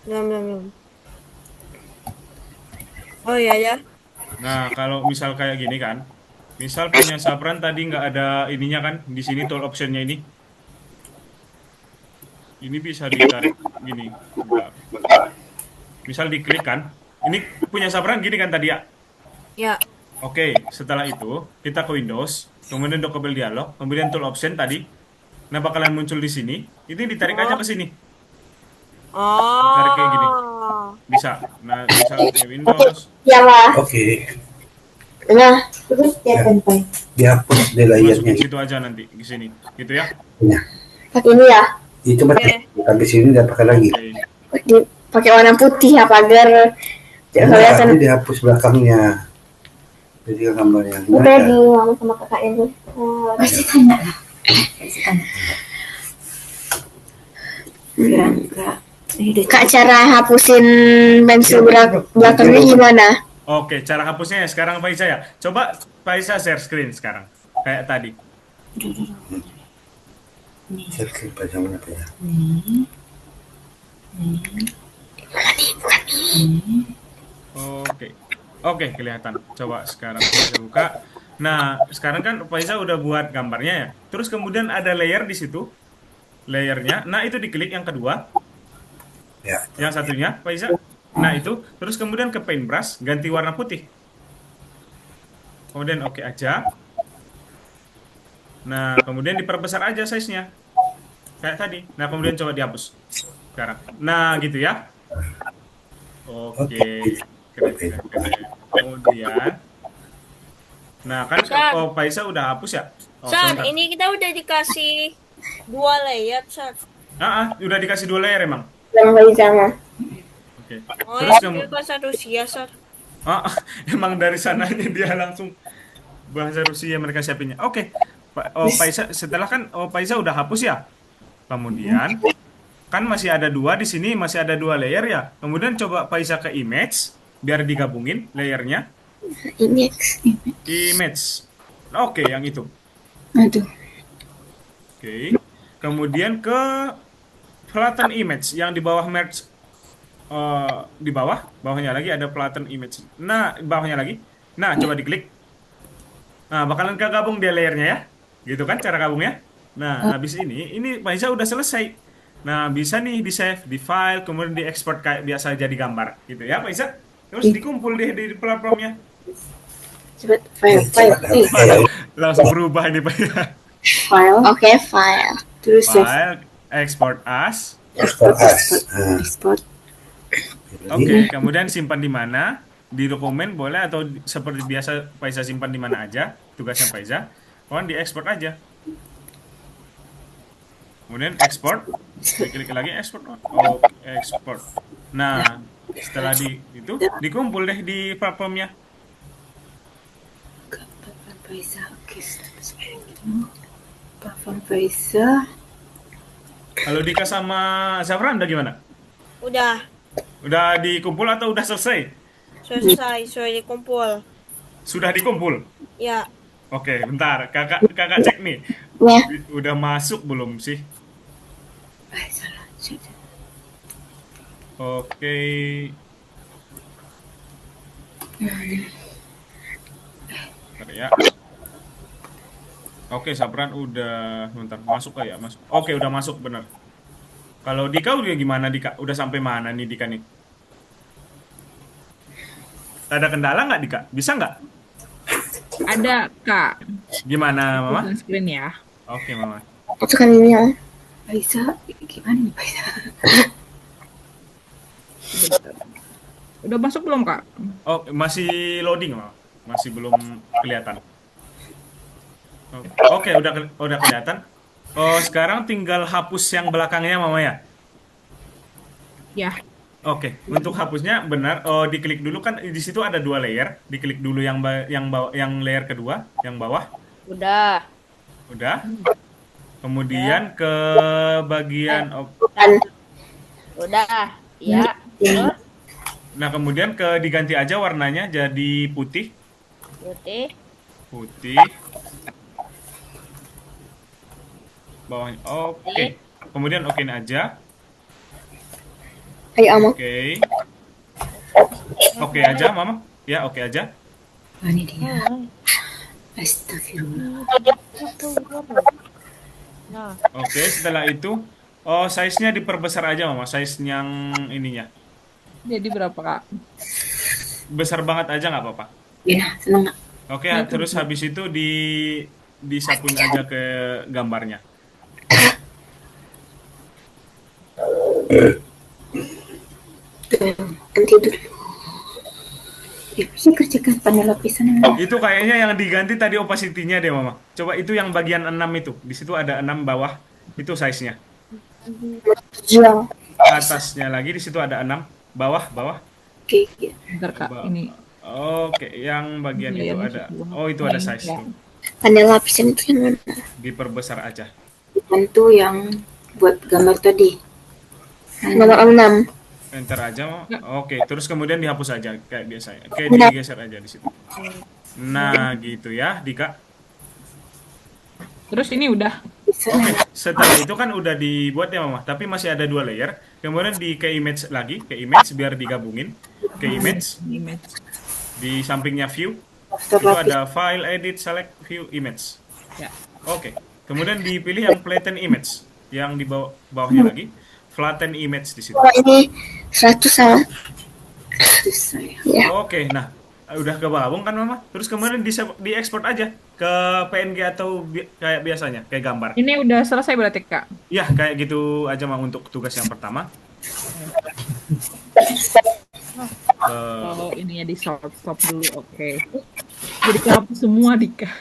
Belum. Oh iya ya. Nah, kalau misal kayak gini kan, misal punya Sabran tadi nggak ada ininya kan, di sini tool optionnya ini. Ini bisa ditarik gini. Bentar. Misal diklik kan, ini punya Sabran gini kan tadi ya. Ya. Oke, setelah itu kita ke Windows, kemudian double dialog, kemudian tool option tadi. Nah, bakalan muncul di sini. Ini ditarik aja Oh. ke sini. Ditarik kayak gini. Oh. Bisa. Nah, bisa di Oke, Windows. ya Pak. Oke, Nah, terus ya Ya. kan Pak. dihapus di Masukin layarnya. situ aja nanti di sini. Gitu ya. Ya. Pakai ini ya. Itu mati. Oke. Habis sini udah pakai lagi. Oke. Pakai warna putih ya Pak, agar tidak Enggak, kelihatan. ini dihapus belakangnya. Jadi gambarnya Ini gimana? kayak di mama sama kakaknya tuh. Pasti tanya lah. Pasti tanya. Biar enggak. Ini udah Kak, cara hapusin pensil belakangnya gimana? Oke, cara hapusnya ya sekarang Faisa ya. Coba Faisa share screen sekarang. Kayak tadi. dulu. Nih, Saya baca mana Pak ya? nih, nih. Oke. Oke, kelihatan. Coba sekarang Faisa buka. Nah, sekarang kan Faisa udah buat gambarnya ya. Terus kemudian ada layer di situ. Layernya. Nah, itu diklik yang kedua. Ya. Yang satunya, Faisa. Nah, itu. Terus kemudian ke paintbrush, ganti warna putih. Kemudian oke aja. Nah, kemudian diperbesar aja size-nya. Kayak tadi. Nah, kemudian coba dihapus. Sekarang. Nah, gitu ya. Oke. Keren, keren, keren. Kemudian. Nah, kan Sar. Faisa udah hapus ya? Sar, Sebentar. ini kita udah dikasih 2 layer, Sar. Udah dikasih 2 layer emang. Yang bayi sama. Oke. Oh, Terus yang itu bahasa Rusia, Sar. ah, emang dari sananya dia langsung bahasa Rusia mereka siapinnya. Oke. Faisa, setelah kan Faisa udah hapus ya. Kemudian kan masih ada 2 di sini, masih ada 2 layer ya. Kemudian coba Faisa ke image biar digabungin layernya. Ini. Image. Oke, yang itu. Aduh. Oke. Kemudian ke flatten image yang di bawah merge, di bawahnya lagi ada flatten image. Nah, bawahnya lagi. Nah, coba diklik. Nah, bakalan kegabung dia layernya ya. Gitu kan cara gabungnya. Nah, habis ini Faisa udah selesai. Nah, bisa nih di save di file, kemudian di export kayak biasa jadi gambar, gitu ya, Faisa. Terus dikumpul deh di platformnya. Cepet file. Waduh, langsung berubah ini, Pak. File. Oke, file. Terus save. File, export as. Ekspor as. Export. Oke, kemudian simpan di mana? Di dokumen boleh atau seperti biasa Faisa simpan di mana aja, tugasnya Faisa. Kemudian diekspor aja. Kemudian ekspor, diklik lagi ekspor. Oh, ekspor. Nah, setelah itu dikumpul deh di platformnya. Platform Faisa. Oke. Platform Faisa. Kalau Dika sama Zafran udah gimana? Udah Udah dikumpul atau udah selesai? selesai, sudah dikumpul. Sudah dikumpul. Ya, Oke, bentar. Kakak cek nih. Ya. Udah masuk belum sih? Salah. Oke. Bentar ya. Oke, Sapran udah bentar masuk kayak masuk. Oke, udah masuk bener. Kalau Dika udah gimana Dika? Udah sampai mana nih Dika nih? Ada kendala nggak Dika? Bisa nggak? Ada, Kak. Gimana Mama? Full screen ya. Oke Mama. Itu kan ini ya. Faisa. Gimana nih Faisa? Sebentar. Udah masuk belum, Kak? Oh, masih loading Mama. Masih belum kelihatan. Oke, udah kelihatan. Oh, sekarang tinggal hapus yang belakangnya Mama ya. Ya. Oke, untuk hapusnya benar. Oh, diklik dulu kan di situ ada 2 layer. Diklik dulu yang layer kedua, yang bawah. udah. Udah. Kemudian ke bagian Dan Udah. Ya. nah, kemudian diganti aja warnanya jadi putih. Putih. Putih. Bawahnya. Oke. Kemudian okein aja. ayo Amo. Oke. Oke aja, Mama. Ya, oke aja. Ini dia. Astagfirullah. Nah, Oke, setelah itu size-nya diperbesar aja, Mama. Size yang ininya. Jadi berapa, Kak? Besar banget aja nggak apa-apa. Ya, seneng nggak? Oke, Nah, itu terus habis itu disapuin aja ke gambarnya. Ganti dulu. Ya, bisa kerjakan panel lapisan yang mana? Itu kayaknya yang diganti tadi opacity-nya deh, Mama. Coba itu yang bagian 6 itu. Di situ ada 6 bawah. Itu size-nya. Jual. Atasnya lagi di situ ada 6 bawah, bawah. Oke, ya. bentar Kak, Ba- ini Oke, yang bagian itu layarnya ada. susah banget. Oh, itu Nah, ada ini size ya. tuh. Panel lapisan itu yang mana? Diperbesar aja. Itu yang buat gambar tadi. Nomor 6. Enter aja, Mama. Kak, Oke, terus kemudian dihapus aja kayak biasanya. Kayak Enggak. digeser aja di situ. Nah, gitu ya, Dika. terus ini udah. Bisa Oke, nggak? setelah itu kan udah dibuat ya Mama, tapi masih ada 2 layer. Kemudian ke image lagi, ke image biar digabungin. Ke image, Image. di sampingnya view, Daftar itu lapis. ada file, edit, select, view, image. Ya. Oke, kemudian dipilih yang flatten image, yang di bawahnya lagi, flatten image di situ. Oh, ini 100 sama. Bisa ya. Ya. Oke, nah udah kebabung kan Mama? Terus kemudian diekspor aja ke PNG atau kayak biasanya, kayak gambar. Ini udah selesai berarti Kak. Ya, kayak gitu aja Mama untuk tugas yang pertama. Oh, ininya di stop dulu. Oke. Jadi kehapus semua Dika.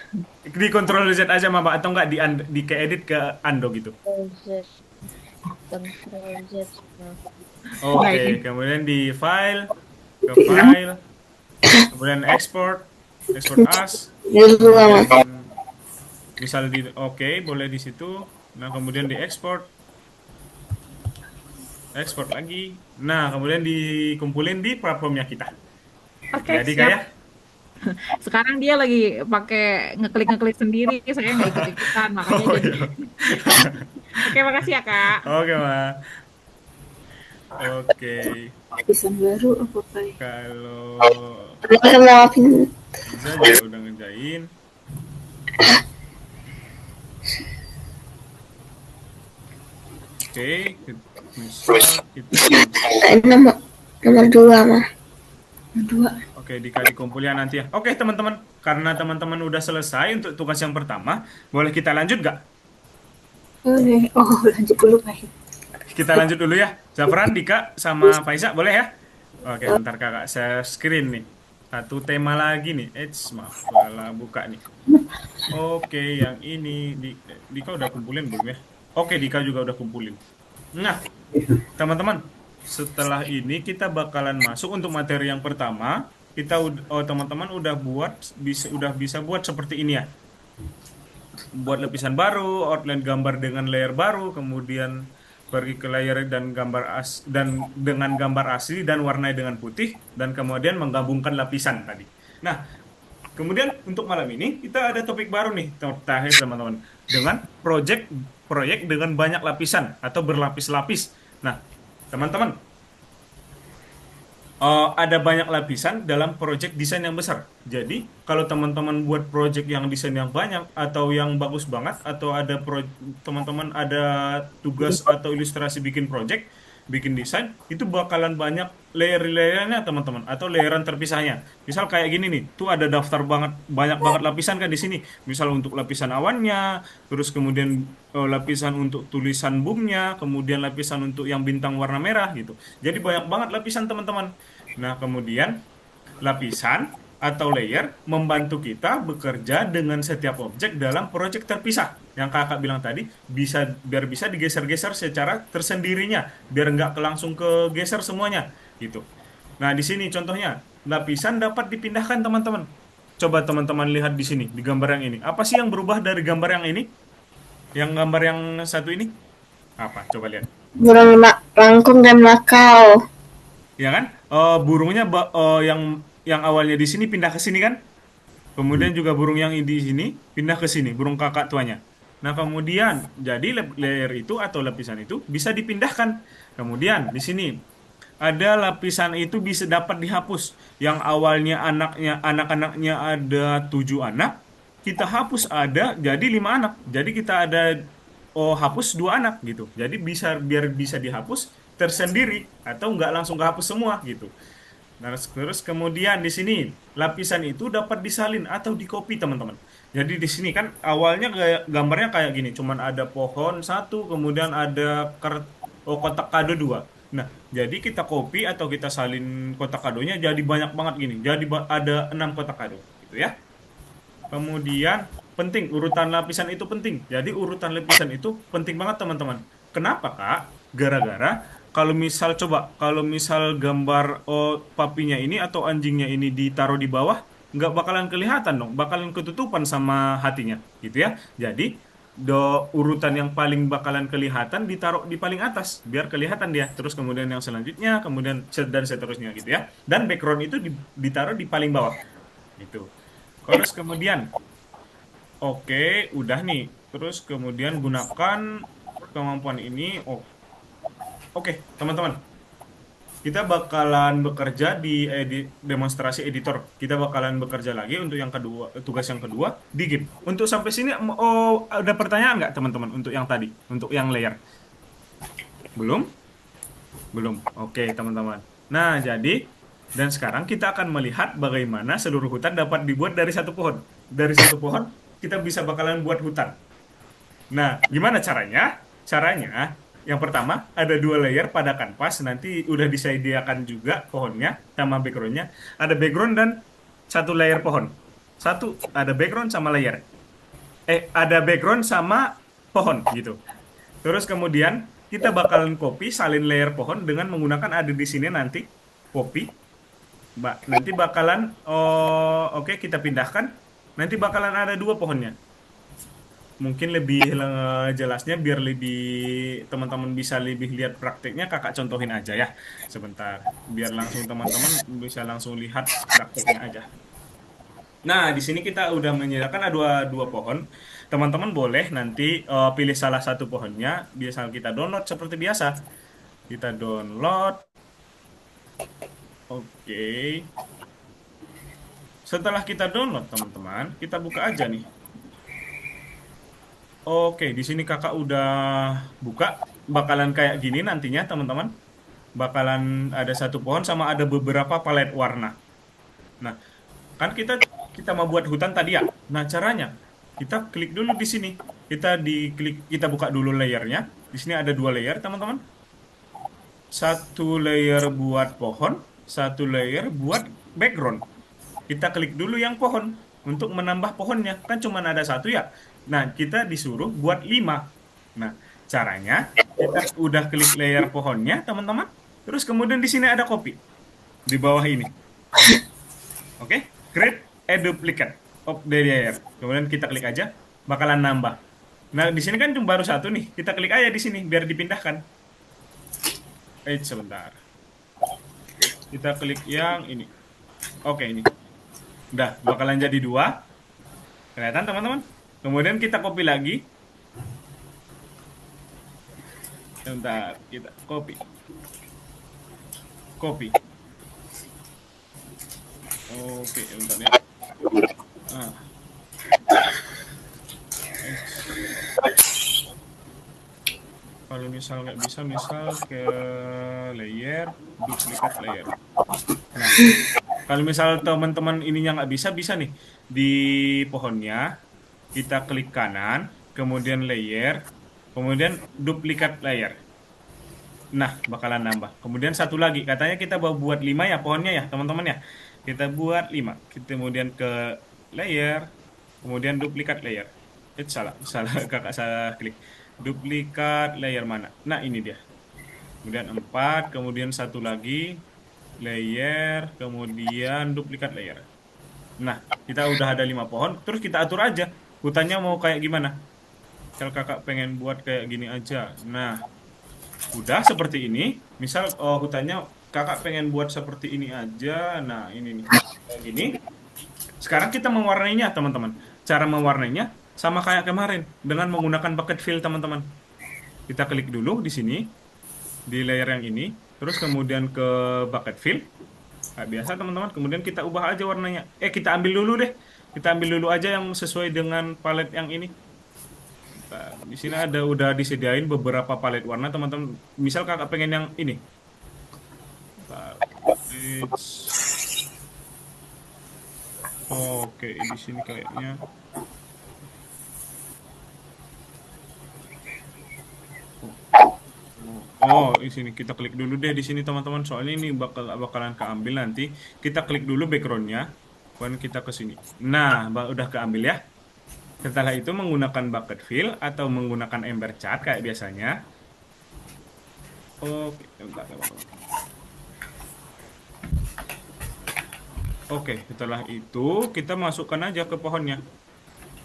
Di Ctrl Z aja Mama atau enggak di ke edit ke undo gitu. Ctrl Z. Ctrl Z. Nah, Nah, Oke, ini kemudian di file, ke file, kemudian export as, Ini dulu lama. kemudian misal oke, boleh di situ. Nah, kemudian export lagi. Nah, kemudian dikumpulin di platformnya kita. oke, Jadi siap. kayak Sekarang dia lagi pakai ngeklik-ngeklik sendiri, saya nggak ikut-ikutan, makanya oh jadi. iya. Oke, makasih ya Kak. Oke, Ma. Oke. Lapisan baru apa Pak? Kalau Aku akan maafin. Iza juga udah ngerjain. Oke, misal kita Nomor 2 mah. Dua. Oke, dikali kumpulnya nanti ya. Oke, teman-teman, karena teman-teman udah selesai untuk tugas yang pertama, boleh kita lanjut gak? Boleh. Oh, lanjut dulu Pak. Kita lanjut dulu ya. Zafran, Dika, sama Faiza, boleh ya? Oke, bentar kakak, saya screen nih. Satu tema lagi nih. Maaf, salah buka nih. Oke, yang ini Dika udah kumpulin belum ya? Oke, Dika juga udah kumpulin. Nah, teman-teman, setelah ini kita bakalan masuk untuk materi yang pertama. Teman-teman udah bisa buat seperti ini ya. Buat lapisan baru, outline gambar dengan layer baru, kemudian pergi ke layer dan dan dengan gambar asli dan warnai dengan putih, dan kemudian menggabungkan lapisan tadi. Nah, kemudian untuk malam ini kita ada topik baru nih, terakhir teman-teman, dengan proyek dengan banyak lapisan atau berlapis-lapis. Nah, teman-teman, ada banyak lapisan dalam proyek desain yang besar. Jadi, kalau teman-teman buat proyek yang desain yang banyak atau yang bagus banget, atau teman-teman ada tugas atau ilustrasi bikin proyek, bikin desain, itu bakalan banyak layer-layernya teman-teman, atau layeran terpisahnya. Misal kayak gini nih, tuh ada banyak banget lapisan kan di sini. Misal untuk lapisan awannya, terus kemudian lapisan untuk tulisan boomnya, kemudian lapisan untuk yang bintang warna merah gitu. Jadi banyak banget lapisan teman-teman. Nah, kemudian lapisan atau layer membantu kita bekerja dengan setiap objek dalam proyek terpisah. Yang kakak bilang tadi, biar bisa digeser-geser secara tersendirinya, biar nggak langsung kegeser semuanya, gitu. Nah, di sini contohnya, lapisan dapat dipindahkan teman-teman. Coba teman-teman lihat di sini, di gambar yang ini. Apa sih yang berubah dari gambar yang ini? Yang gambar yang satu ini? Apa? Coba lihat. Burung rangkong dan makau. Ya kan? Burungnya yang awalnya di sini pindah ke sini kan? Kemudian juga burung yang di sini pindah ke sini, burung kakak tuanya. Nah, kemudian jadi layer itu atau lapisan itu bisa dipindahkan. Kemudian di sini ada lapisan itu bisa dapat dihapus. Yang awalnya anak-anaknya ada 7 anak, kita hapus ada jadi 5 anak. Jadi kita ada hapus 2 anak gitu. Jadi biar bisa dihapus tersendiri atau nggak langsung kehapus semua gitu. Nah, terus kemudian di sini lapisan itu dapat disalin atau dikopi, teman-teman. Jadi di sini kan awalnya gambarnya kayak gini, cuman ada pohon satu, kemudian ada kotak kado dua. Nah, jadi kita copy atau kita salin kotak kadonya jadi banyak banget gini. Jadi ada 6 kotak kado, gitu ya. Kemudian penting urutan lapisan itu penting. Jadi urutan lapisan itu penting banget, teman-teman. Kenapa, Kak? Gara-gara kalau misal gambar papinya ini atau anjingnya ini ditaruh di bawah, nggak bakalan kelihatan dong, bakalan ketutupan sama hatinya, gitu ya. Jadi urutan yang paling bakalan kelihatan ditaruh di paling atas biar kelihatan dia. Terus kemudian yang selanjutnya, kemudian dan seterusnya, gitu ya. Dan background itu ditaruh di paling bawah, gitu. Terus kemudian, oke, udah nih. Terus kemudian gunakan kemampuan ini. Oh, oke, teman-teman. Kita bakalan bekerja di demonstrasi editor. Kita bakalan bekerja lagi untuk yang kedua, tugas yang kedua di game. Untuk sampai sini, ada pertanyaan nggak, teman-teman? Untuk yang tadi, untuk yang layer. Belum? Belum. Oke, teman-teman. Nah, jadi dan sekarang kita akan melihat bagaimana seluruh hutan dapat dibuat dari satu pohon. Dari satu pohon, kita bisa bakalan buat hutan. Nah, gimana caranya? Caranya, yang pertama, ada 2 layer pada kanvas. Nanti udah disediakan juga pohonnya sama backgroundnya. Ada background dan 1 layer pohon. Ada background sama layer. Ada background sama pohon, gitu. Terus kemudian, kita bakalan copy salin layer pohon dengan menggunakan ada di sini nanti. Copy. Nanti bakalan, oke, kita pindahkan. Nanti bakalan ada 2 pohonnya. Mungkin lebih jelasnya biar lebih teman-teman bisa lebih lihat prakteknya, kakak contohin aja ya sebentar. Biar langsung teman-teman bisa langsung lihat prakteknya aja. Nah, di sini kita udah menyediakan ada dua pohon. Teman-teman boleh nanti pilih salah satu pohonnya. Biasa kita download seperti biasa. Kita download. Oke. Setelah kita download, teman-teman, kita buka aja nih. Oke, di sini kakak udah buka, bakalan kayak gini nantinya, teman-teman. Bakalan ada satu pohon sama ada beberapa palet warna. Nah, kan kita mau buat hutan tadi ya. Nah, caranya kita klik dulu di sini. Kita buka dulu layernya. Di sini ada 2 layer, teman-teman. 1 layer buat pohon, 1 layer buat background. Kita klik dulu yang pohon untuk menambah pohonnya. Kan cuma ada 1 ya. Nah, kita disuruh buat 5. Nah, caranya kita udah klik layer pohonnya, teman-teman. Terus kemudian di sini ada copy di bawah ini. Oke, create a duplicate of the layer. Kemudian kita klik aja, bakalan nambah. Nah, di sini kan cuma baru 1 nih. Kita klik aja di sini biar dipindahkan. Sebentar. Kita klik yang ini. Oke, ini. Udah, bakalan jadi 2. Kelihatan, teman-teman? Kemudian kita copy lagi. Sebentar, kita copy. Copy. Oke, bentar ya. Kalau misal nggak bisa, misal ke layer, duplicate layer. Nah, kalau misal teman-teman ininya nggak bisa, bisa nih. Di pohonnya, kita klik kanan, kemudian layer, kemudian duplicate layer. Nah, bakalan nambah. Kemudian 1 lagi, katanya kita mau buat 5 ya pohonnya ya, teman-teman ya. Kita buat 5. Kita kemudian ke layer, kemudian duplicate layer. Salah, kakak salah klik. Duplikat layer mana? Nah, ini dia. Kemudian 4, kemudian 1 lagi, layer, kemudian duplikat layer. Nah, kita udah ada 5 pohon, terus kita atur aja. Hutannya mau kayak gimana? Kalau kakak pengen buat kayak gini aja. Nah, udah seperti ini. Misal hutannya kakak pengen buat seperti ini aja. Nah, ini nih. Kayak gini. Sekarang kita mewarnainya, teman-teman. Cara mewarnainya sama kayak kemarin dengan menggunakan bucket fill, teman-teman. Kita klik dulu di sini di layer yang ini, terus kemudian ke bucket fill. Kayak biasa, teman-teman. Kemudian kita ubah aja warnanya. Kita ambil dulu deh. Kita ambil dulu aja yang sesuai dengan palet yang ini. Nah, di sini udah disediain beberapa palet warna, teman-teman. Misal kakak pengen yang ini. image. Oke, di sini kayaknya. Oh, di sini kita klik dulu deh di sini teman-teman. Soalnya ini bakalan keambil nanti. Kita klik dulu backgroundnya. Kemudian kita ke sini. Nah, udah keambil ya. Setelah itu menggunakan bucket fill atau menggunakan ember chart kayak biasanya. Oke, bentar, bentar, bentar. Oke, setelah itu kita masukkan aja ke pohonnya.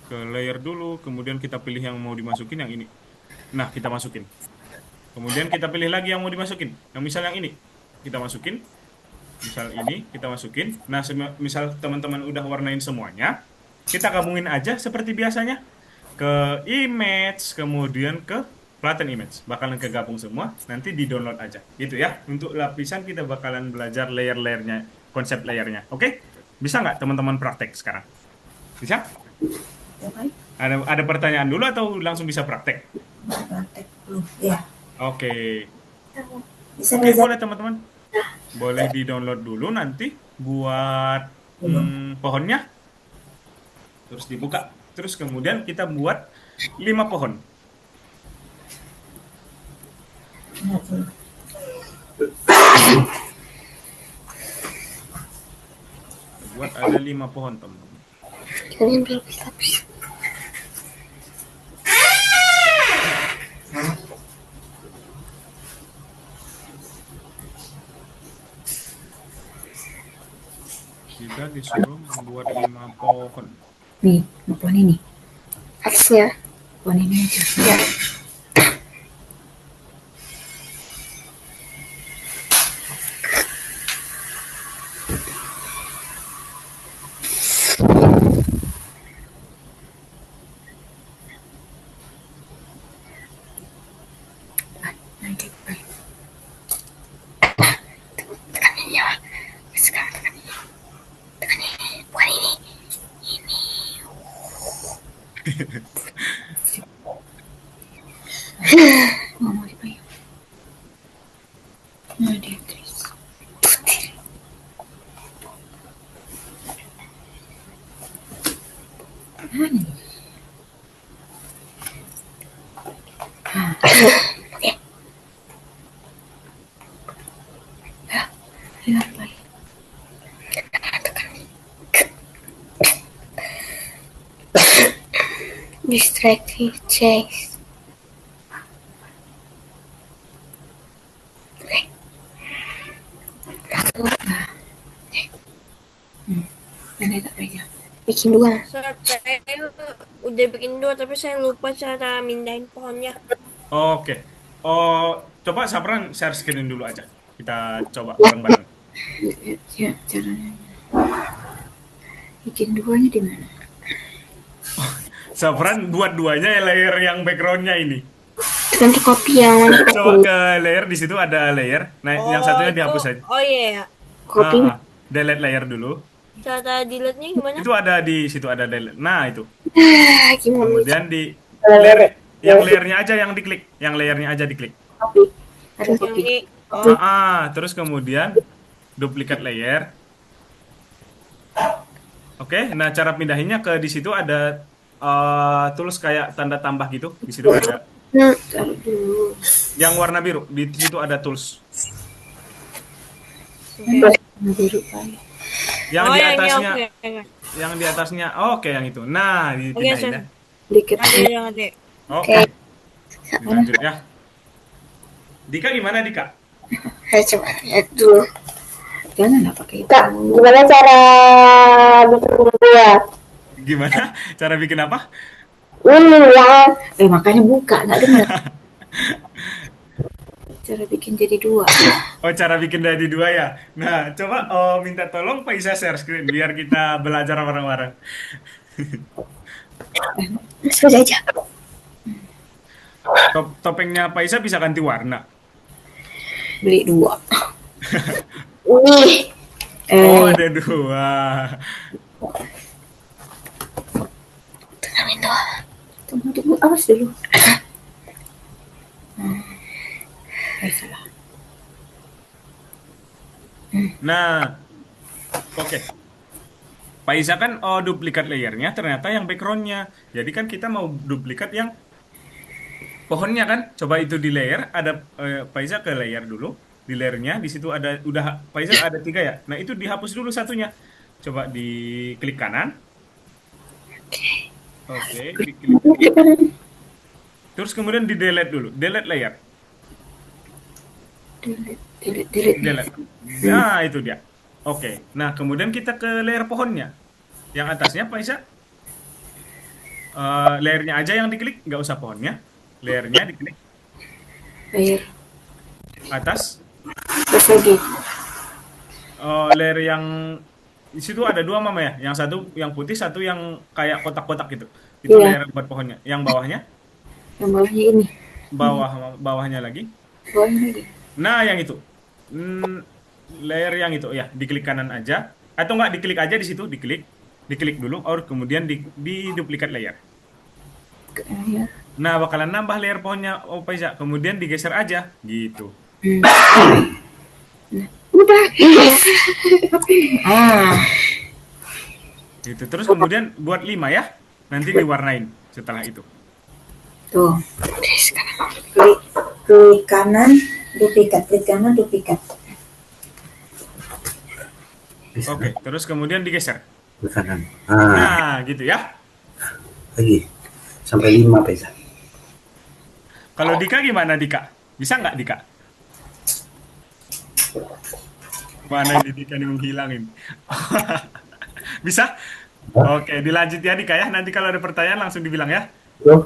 Ke layer dulu, kemudian kita pilih yang mau dimasukin yang ini. Nah, kita masukin. Kemudian kita pilih lagi yang mau dimasukin. Yang misal yang ini, kita masukin. Misal ini, kita masukin. Nah, misal teman-teman udah warnain semuanya, kita gabungin aja seperti biasanya. Ke image, kemudian ke flatten image. Bakalan kegabung semua, nanti di-download aja. Gitu ya. Untuk lapisan kita bakalan belajar layer-layernya, konsep layernya. Oke? Bisa nggak teman-teman praktek sekarang? Bisa? Ada pertanyaan dulu atau langsung bisa praktek? Praktek dulu. Ya. Oke. Bisa Oke, belajar. boleh teman-teman. Boleh di-download dulu nanti buat pohonnya. Terus dibuka. Terus kemudian kita buat 5 pohon. Buat ada 5 pohon, teman-teman. Kalian berlapis-lapis. Kita disuruh membuat 5 pohon. Nih, pohon ini. Atasnya. Pohon ini aja. Ya. Nanti. Tekan ini ya. Sekarang tekan ini. Tekan ini. Bukan ini. Mau dipayung. Nah, dia tulis. Mana? Lihat baik. Distracting chase. Ini tak pegang. Bikin 2. Saya udah bikin 2, tapi saya lupa cara mindahin pohonnya. Oke. Oh, coba Sapran share screen dulu aja. Kita coba bareng-bareng. Ya, caranya. Bikin duanya di mana? Sapran buat duanya layer yang backgroundnya ini. Nanti copy yang mana Coba copy. ke layer, di situ ada layer. Nah, yang satunya dihapus aja. Oh iya. Copy. Delete layer dulu. Cara delete-nya gimana? Itu ada di situ ada delete. Nah, itu. Gimana? Kemudian di layer yang layernya aja yang diklik. Yang layernya aja diklik. Copy. Ada Yang copy. ini. Oh, Terus kemudian duplikat layer. Oke, nah cara pindahinnya ke di situ ada tools kayak tanda tambah gitu. Di situ ada Taruh dulu. yang warna biru. Di situ ada tools. oke. Biru kali. Yang Oh, di yang ini, atasnya, oke. yang di atasnya, oke yang itu. Nah, dipindahin Oke, ya. Dikit. Ada. Oke, lanjut ya. Dika gimana Dika? Saya coba lihat dulu. Jangan lah pakai itu. Kak, gimana cara bikin ya? Gimana cara bikin apa? Ini ya. Makanya buka, nggak dengar. Cara bikin jadi 2. Oh, cara bikin dari 2 ya. Nah, coba minta tolong Pak Isa share screen biar kita belajar bareng-bareng. Sudah aja. Topengnya Pak Isa bisa ganti warna. Beli 2. Ini. Oh, ada 2. Tekan itu. Tunggu, awas dulu. Salah. Nah, oke. Pak Isa kan duplikat layernya ternyata yang backgroundnya. Jadi kan kita mau duplikat yang pohonnya kan. Coba itu di layer. Ada Pak Isa ke layer dulu. Di layernya di situ ada udah Pak Isa ada 3 ya. Nah itu dihapus dulu satunya. Coba di klik kanan. Oke, diklik. Terus kemudian di delete dulu. Delete layer. Delete. Delete. Nah itu dia. Oke. Nah kemudian kita ke layer pohonnya. Yang atasnya Pak Isa. Layernya aja yang diklik, nggak usah pohonnya. Layernya diklik Layer. atas. Terus lagi. Layer yang di situ ada 2 mama ya. Yang satu yang putih, satu yang kayak kotak-kotak gitu. Itu Iya. layer buat pohonnya. Yang bawahnya, Yang bawahnya ini. bawahnya lagi. Bawahnya lagi. Nah yang itu. Hmm, Layer yang itu ya, diklik kanan aja. Atau nggak diklik aja di situ, diklik dulu, or kemudian di duplikat layer. Layer. Nah bakalan nambah layer pohonnya, Paiza. Kemudian digeser aja, gitu. Udah. Ah. Gitu. Terus kemudian buat 5 ya. Nanti diwarnain setelah itu. Tuh. Udah sekarang. Klik kanan, duplikat. Klik kanan, duplikat. Bisa. Oke, terus kemudian digeser. Ke kanan. Nah, gitu ya. Lagi. Sampai 5 Peza. Kalau Dika gimana Dika? Bisa nggak Dika? Mana ini Dika nih menghilangin? Bisa? Oke, dilanjut ya Dika ya. Nanti kalau ada pertanyaan langsung dibilang ya. Tuh.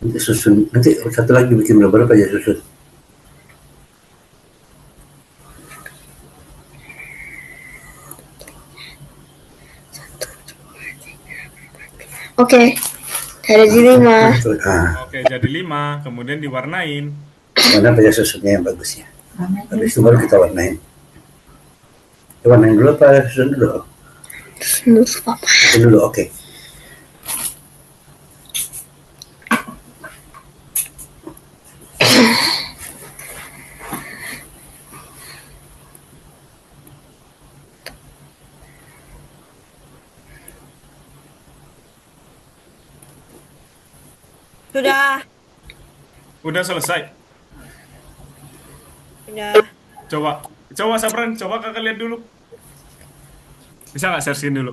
Nanti susun. Nanti satu lagi bikin berapa aja susun. Oke. Dari di 5. Oke, jadi 5. Kemudian diwarnain. Mana aja susunnya yang bagusnya. Mana Habis itu baru kita warnain. Kita warnain dulu apa susun dulu? Menurut Papa. Susun dulu, oke. Sudah. Udah selesai. Sudah. Coba Sapran, coba kakak lihat dulu. Bisa nggak share screen dulu?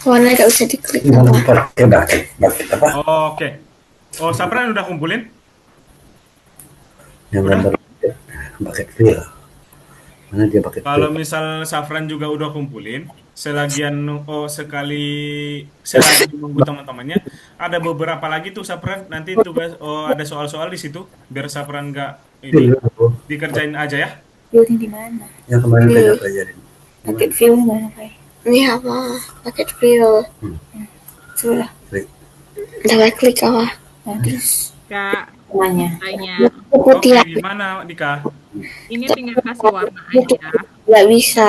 Warna gak usah diklik. Mau Papa. pakai bucket apa? Oke. Oh, Sapran udah kumpulin? Yang Udah? gambar bucket fill. Mana dia bucket Kalau fill? misal Safran juga udah kumpulin, selagi nunggu teman-temannya, ada beberapa lagi tuh Safran nanti tugas ada soal-soal di situ biar Safran nggak Fill ini dulu. dikerjain aja ya. Filmnya di mana? Yang kemarin Peza pelajarin. Paket filmnya mana, Pak? Ini apa? Paket fill. Sudah. Klik. Udah klik apa? Nah, terus Kak, namanya. tanya. Putih Oke, ya. gimana Dika? Ini tinggal kasih warna aja. Gak bisa.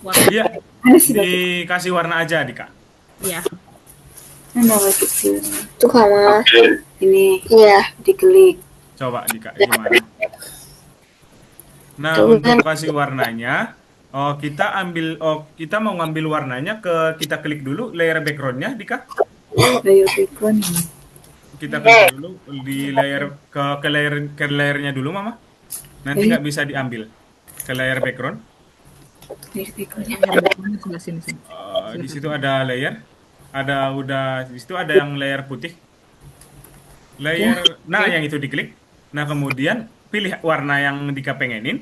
Warna, Iya, Mana sih paket? dikasih warna aja Dika. ya. Mana paket filmnya? Tuh sama. Ini Iya. diklik. Coba Dika, gimana? Nah, Coba. untuk kasih warnanya, kita mau ngambil warnanya kita klik dulu layer backgroundnya Dika. Layer background ini. Kita klik dulu di layer ke layernya dulu Mama. Nanti nggak bisa diambil ke layer background. Layer background. Yang sebelah sini sini. Di situ ada layer, di situ ada yang layer putih. Nah yang itu diklik. Nah kemudian pilih warna yang Dika pengenin,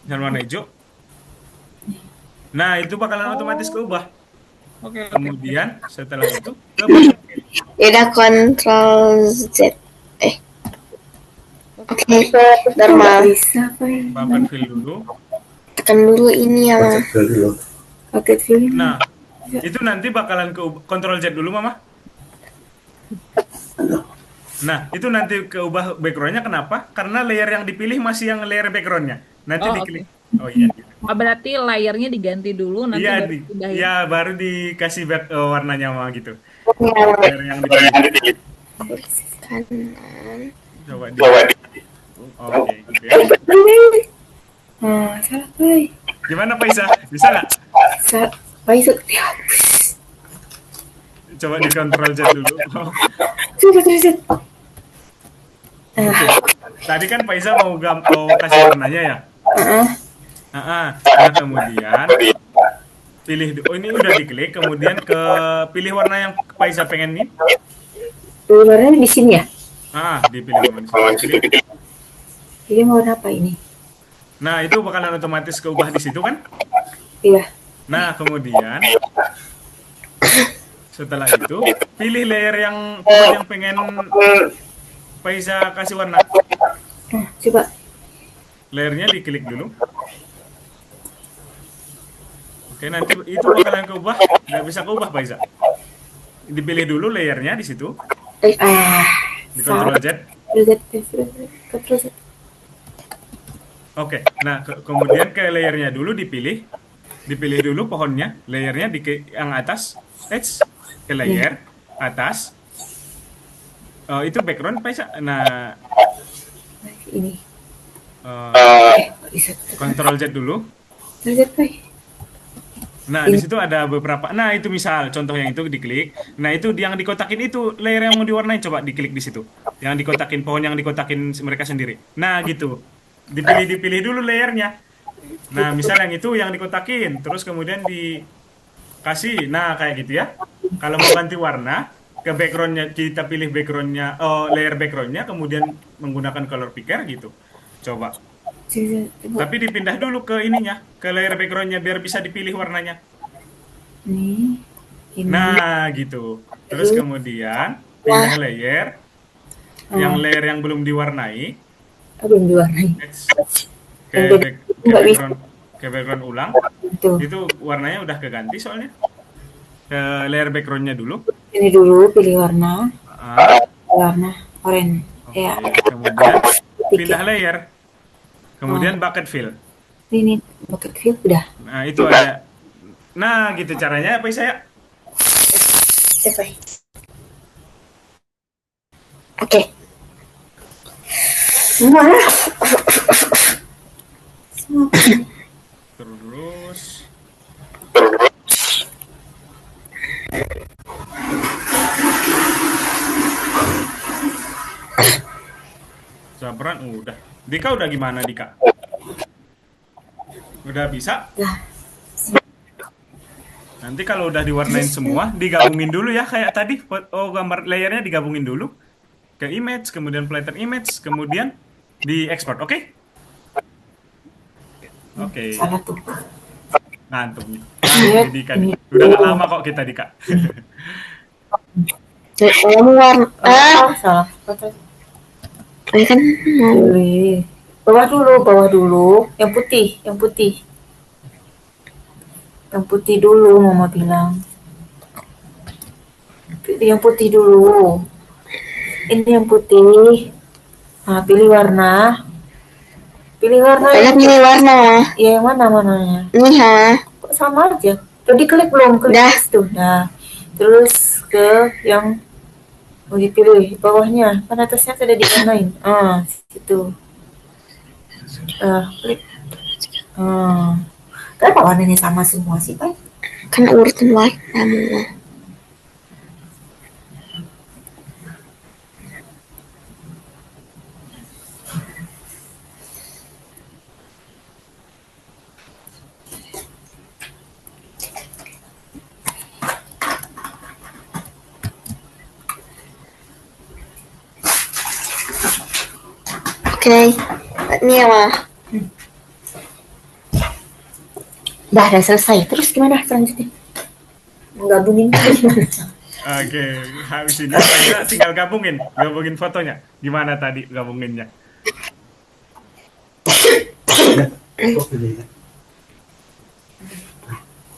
dan warna hijau. Nah itu bakalan otomatis keubah. Oke. Kemudian setelah itu ke bucket fill. Udah Ctrl Z. Oke. Normal. Bisa, Pak? Bucket fill dulu. Tekan dulu ini ya. Bucket fill dulu. Paket film. Nah itu nanti bakalan Ctrl Z dulu Mama. Nah, itu nanti keubah backgroundnya kenapa? Karena layer yang dipilih masih yang layer backgroundnya. Nanti Oh, diklik. Oh iya. Oh, berarti layernya diganti dulu, nanti Iya, baru pindahin. ya baru dikasih warnanya mah gitu. Layer yang dipilih. Kanan. Coba di. Oke, gitu ya. Salah, Pai. Gimana Pak Isa? Bisa nggak? Pai, ya. Coba di Ctrl Z dulu. Terus. Oke. Tadi kan Pak Isa mau kasih warnanya ya. Heeh. Nah kemudian pilih. Oh ini udah diklik. Kemudian pilih warna yang Pak Isa pengen nih. Warnanya di sini ya? Dipilih warna di sini. Pilih. Jadi mau warna apa ini? Nah itu bakalan otomatis keubah di situ kan? Iya. Nah kemudian setelah itu pilih layer yang pengen Pak Isa kasih warna. Coba. Layernya diklik dulu. Oke, nanti itu bakalan keubah. Nggak bisa keubah, Pak Isa. Dipilih dulu layernya di situ. Di Ctrl Z. Ctrl Z. Oke, nah kemudian ke layernya dulu dipilih. Dipilih dulu pohonnya. Layernya yang atas. Ke layer. Atas. Itu background, Pak Isa. Nah, Ini. Ctrl Z dulu. Ctrl Z, Pai. Nah, di situ ada beberapa. Nah, itu misal contoh yang itu diklik. Nah, itu yang dikotakin itu layer yang mau diwarnain, coba diklik di situ. Yang dikotakin pohon yang dikotakin mereka sendiri. Nah, gitu. Dipilih dulu layernya. Nah, misal yang itu yang dikotakin, terus kemudian dikasih. Nah, kayak gitu ya. Kalau mau ganti warna, ke backgroundnya kita pilih backgroundnya, layer backgroundnya, kemudian menggunakan color picker gitu. Coba. Tapi dipindah dulu ke ininya, ke layer backgroundnya biar bisa dipilih warnanya. Ini. Nah, gitu. Terus kemudian pindah layer, yang layer yang belum diwarnai, Belum diwarnai. ke background ulang. Tuh. Itu warnanya udah keganti soalnya. Ke layer backgroundnya dulu. Ini dulu pilih warna. Warna oranye. Ya. Kemudian pindah layer. Kemudian bucket fill. Ini bucket fill udah. Nah, itu ada. Nah, gitu caranya apa saya? Oke. Terus Zabran udah. Dika udah gimana Dika? Udah bisa? Nanti kalau udah diwarnain semua, digabungin dulu ya kayak tadi. Gambar layernya digabungin dulu ke image, kemudian flatten image, kemudian diekspor. Oke? Oke. Salah tuh. Ngantuk nih. Dika nih. Udah gak lama kok kita Dika. Kamu warna. Salah. Ini kan mau. Bawah dulu. Yang putih. Yang putih dulu Mama bilang. Yang putih dulu. Ini yang putih. Nah, pilih warna. Banyak nih warna. Ya, yang mana mananya? Ini ha. Kok sama aja? Tadi klik belum? Klik tuh. Nah, terus ke yang mau dipilih bawahnya. Kan atasnya sudah diwarnain. Situ. Klik. Kenapa warnanya sama semua sih, Pak? Kan urutan warna. Oke. Ini ya, Ma. Udah selesai. Terus gimana selanjutnya? Gabungin. Oke, habis ini kita tinggal gabungin fotonya. Gimana tadi gabunginnya?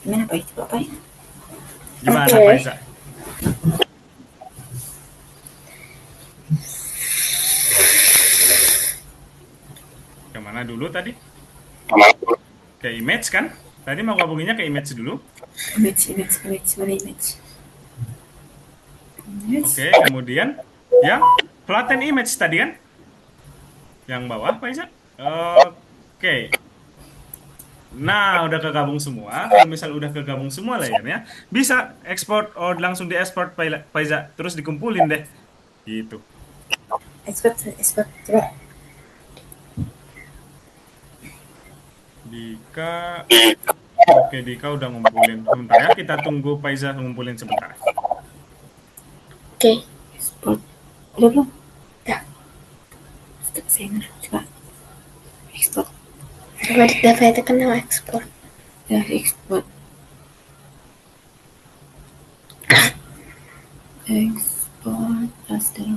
Gimana Pak? Coba Pak. Gimana Pak Isa? Kemana dulu tadi? Ke image kan? Tadi mau gabunginnya ke image dulu. Image. Mana image? Oke, kemudian yang flatten image tadi kan? Yang bawah, Pak Iza? Oke. Nah, udah kegabung semua. Kalau misal udah kegabung semua layarnya, bisa ekspor langsung diekspor Pak Iza, terus dikumpulin deh. Gitu. Expert. Coba. Dika, oke Dika udah ngumpulin. Sebentar ya, kita tunggu Pak Iza ngumpulin sebentar. Oke. Export. Udah belum? Udah. Step saya coba. Export. Dapat tekan nama ekspor. Ya, export. Export raster.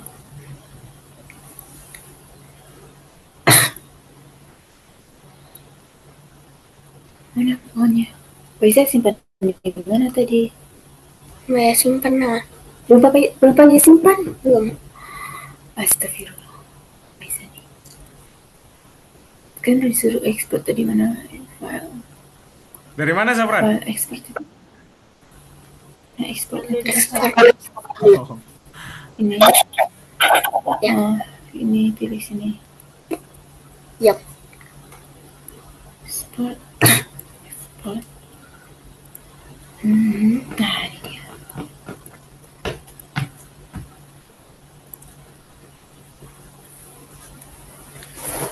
Mana pohonnya? Bisa simpan di mana tadi? Maya simpan nama. Belum Pak simpan? Belum. Astagfirullah. Bisa nih. Kan disuruh export tadi mana? File. Dari mana, Zafran? File export. Nah, export. Oh. Ini. Ya. Ini pilih sini. Yap. Export. Nah, ini dia.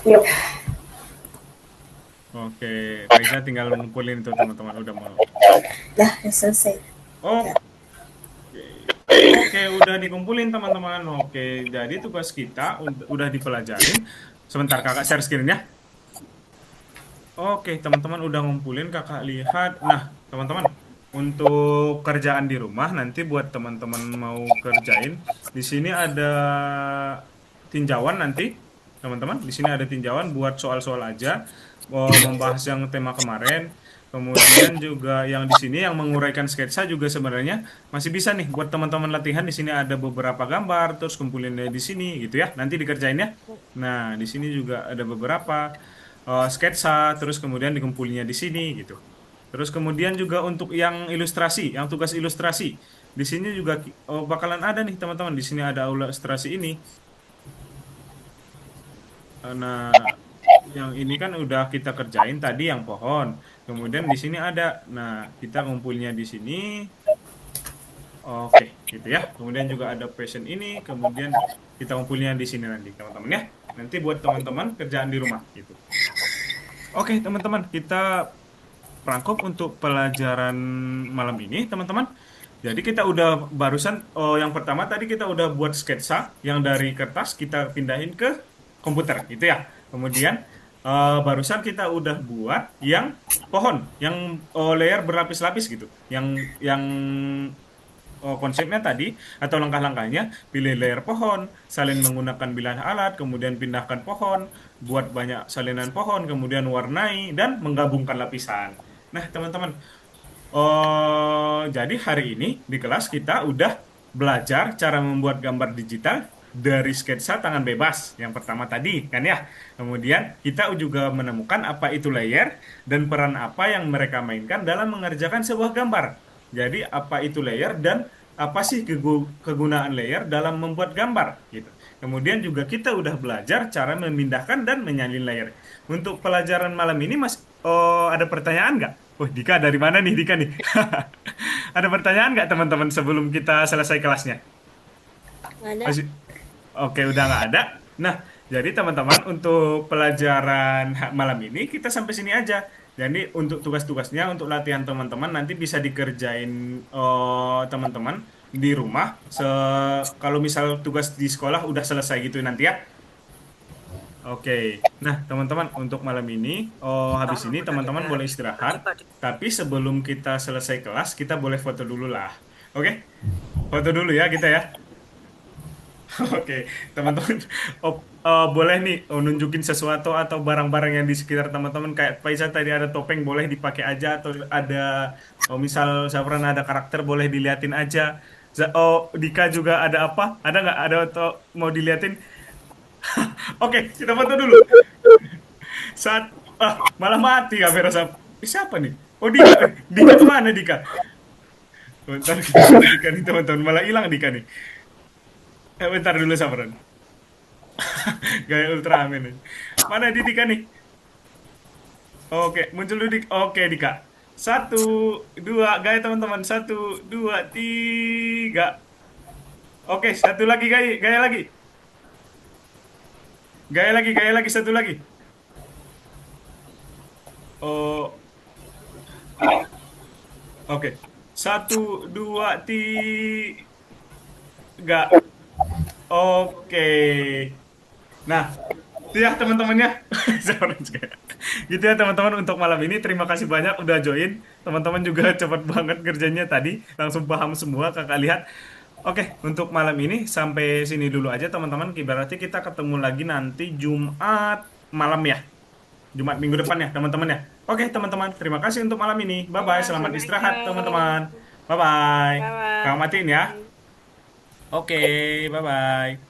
Yap. Oke, Pak Iza tinggal ngumpulin itu teman-teman udah mau. Dah, selesai. Oh, oke, udah dikumpulin teman-teman. Oke, jadi tugas kita udah dipelajarin. Sebentar, kakak share screen ya. Oke, teman-teman udah ngumpulin, kakak lihat. Nah, teman-teman, untuk kerjaan di rumah nanti buat teman-teman mau kerjain, di sini ada tinjauan nanti, teman-teman. Di sini ada tinjauan buat soal-soal aja, membahas yang tema kemarin. Kemudian juga yang di sini yang menguraikan sketsa juga sebenarnya masih bisa nih buat teman-teman latihan. Di sini ada beberapa gambar, terus kumpulinnya di sini gitu ya. Nanti dikerjain ya. Nah, di sini juga ada beberapa sketsa, terus kemudian dikumpulinya di sini gitu. Terus kemudian juga untuk yang ilustrasi, yang tugas ilustrasi, di sini juga bakalan ada nih teman-teman. Di sini ada ilustrasi ini. Nah, yang ini kan udah kita kerjain tadi yang pohon. Kemudian di sini ada. Nah, kita ngumpulnya di sini. Oke, gitu ya. Kemudian juga ada passion ini, kemudian kita ngumpulnya di sini nanti, teman-teman ya. Nanti buat teman-teman kerjaan di rumah gitu. Oke, teman-teman, kita rangkup untuk pelajaran malam ini, teman-teman. Jadi kita udah barusan, yang pertama tadi kita udah buat sketsa yang dari kertas kita pindahin ke komputer, gitu ya. Kemudian barusan kita udah buat yang pohon, yang layer berlapis-lapis gitu, yang konsepnya tadi atau langkah-langkahnya, pilih layer pohon, salin menggunakan bilah alat, kemudian pindahkan pohon, buat banyak salinan pohon, kemudian warnai dan menggabungkan lapisan. Nah, teman-teman, jadi hari ini di kelas kita udah belajar cara membuat gambar digital dari sketsa tangan bebas yang pertama tadi kan ya. Kemudian kita juga menemukan apa itu layer dan peran apa yang mereka mainkan dalam mengerjakan sebuah gambar. Jadi apa itu layer dan apa sih kegunaan layer dalam membuat gambar gitu. Kemudian juga kita udah belajar cara memindahkan dan menyalin layer. Untuk pelajaran malam ini Mas, ada pertanyaan nggak? Wah, Dika dari mana nih Dika nih? Ada pertanyaan nggak teman-teman sebelum kita selesai kelasnya? Nggak ada. Oke, udah nggak ada. Nah, jadi teman-teman untuk pelajaran malam ini kita sampai sini aja. Jadi untuk tugas-tugasnya, untuk latihan teman-teman nanti bisa dikerjain teman-teman di rumah. Kalau misal tugas di sekolah udah selesai gitu nanti ya. Oke, nah teman-teman untuk malam ini, habis ini teman-teman boleh istirahat. Tapi sebelum kita selesai kelas, kita boleh foto dulu lah. Oke, foto dulu ya kita ya. Oke, teman-teman, boleh nih nunjukin sesuatu atau barang-barang yang di sekitar teman-teman kayak Faisal tadi ada topeng boleh dipakai aja atau ada misal Zafran ada karakter boleh diliatin aja. Dika juga ada apa? Ada nggak ada atau mau diliatin? Oke, kita foto dulu. Saat malah mati kamera siapa nih? Oh Dika, Dika kemana Dika? Bentar kita Dika nih teman-teman malah hilang Dika nih. Bentar dulu Sabron. Gaya Ultraman nih. Mana Dika nih? Oke, muncul dulu Oke, Dika. Satu, dua, gaya teman-teman. Satu, dua, tiga. Oke, satu lagi gaya, gaya lagi. Gaya lagi, satu lagi. Oh, oke. Satu, dua, tiga. Oke. Nah, itu ya teman-temannya. Sorry, gitu ya teman-teman untuk malam ini. Terima kasih banyak udah join. Teman-teman juga cepat banget kerjanya tadi. Langsung paham semua kakak lihat. Oke, untuk malam ini sampai sini dulu aja teman-teman. Berarti kita ketemu lagi nanti Jumat malam ya. Jumat minggu depan ya teman-teman ya. Oke teman-teman, terima kasih untuk malam ini. Ya, Bye-bye, selamat istirahat teman-teman. Assalamualaikum. Bye-bye. Bye Kang matiin ya. bye. Oke, bye-bye.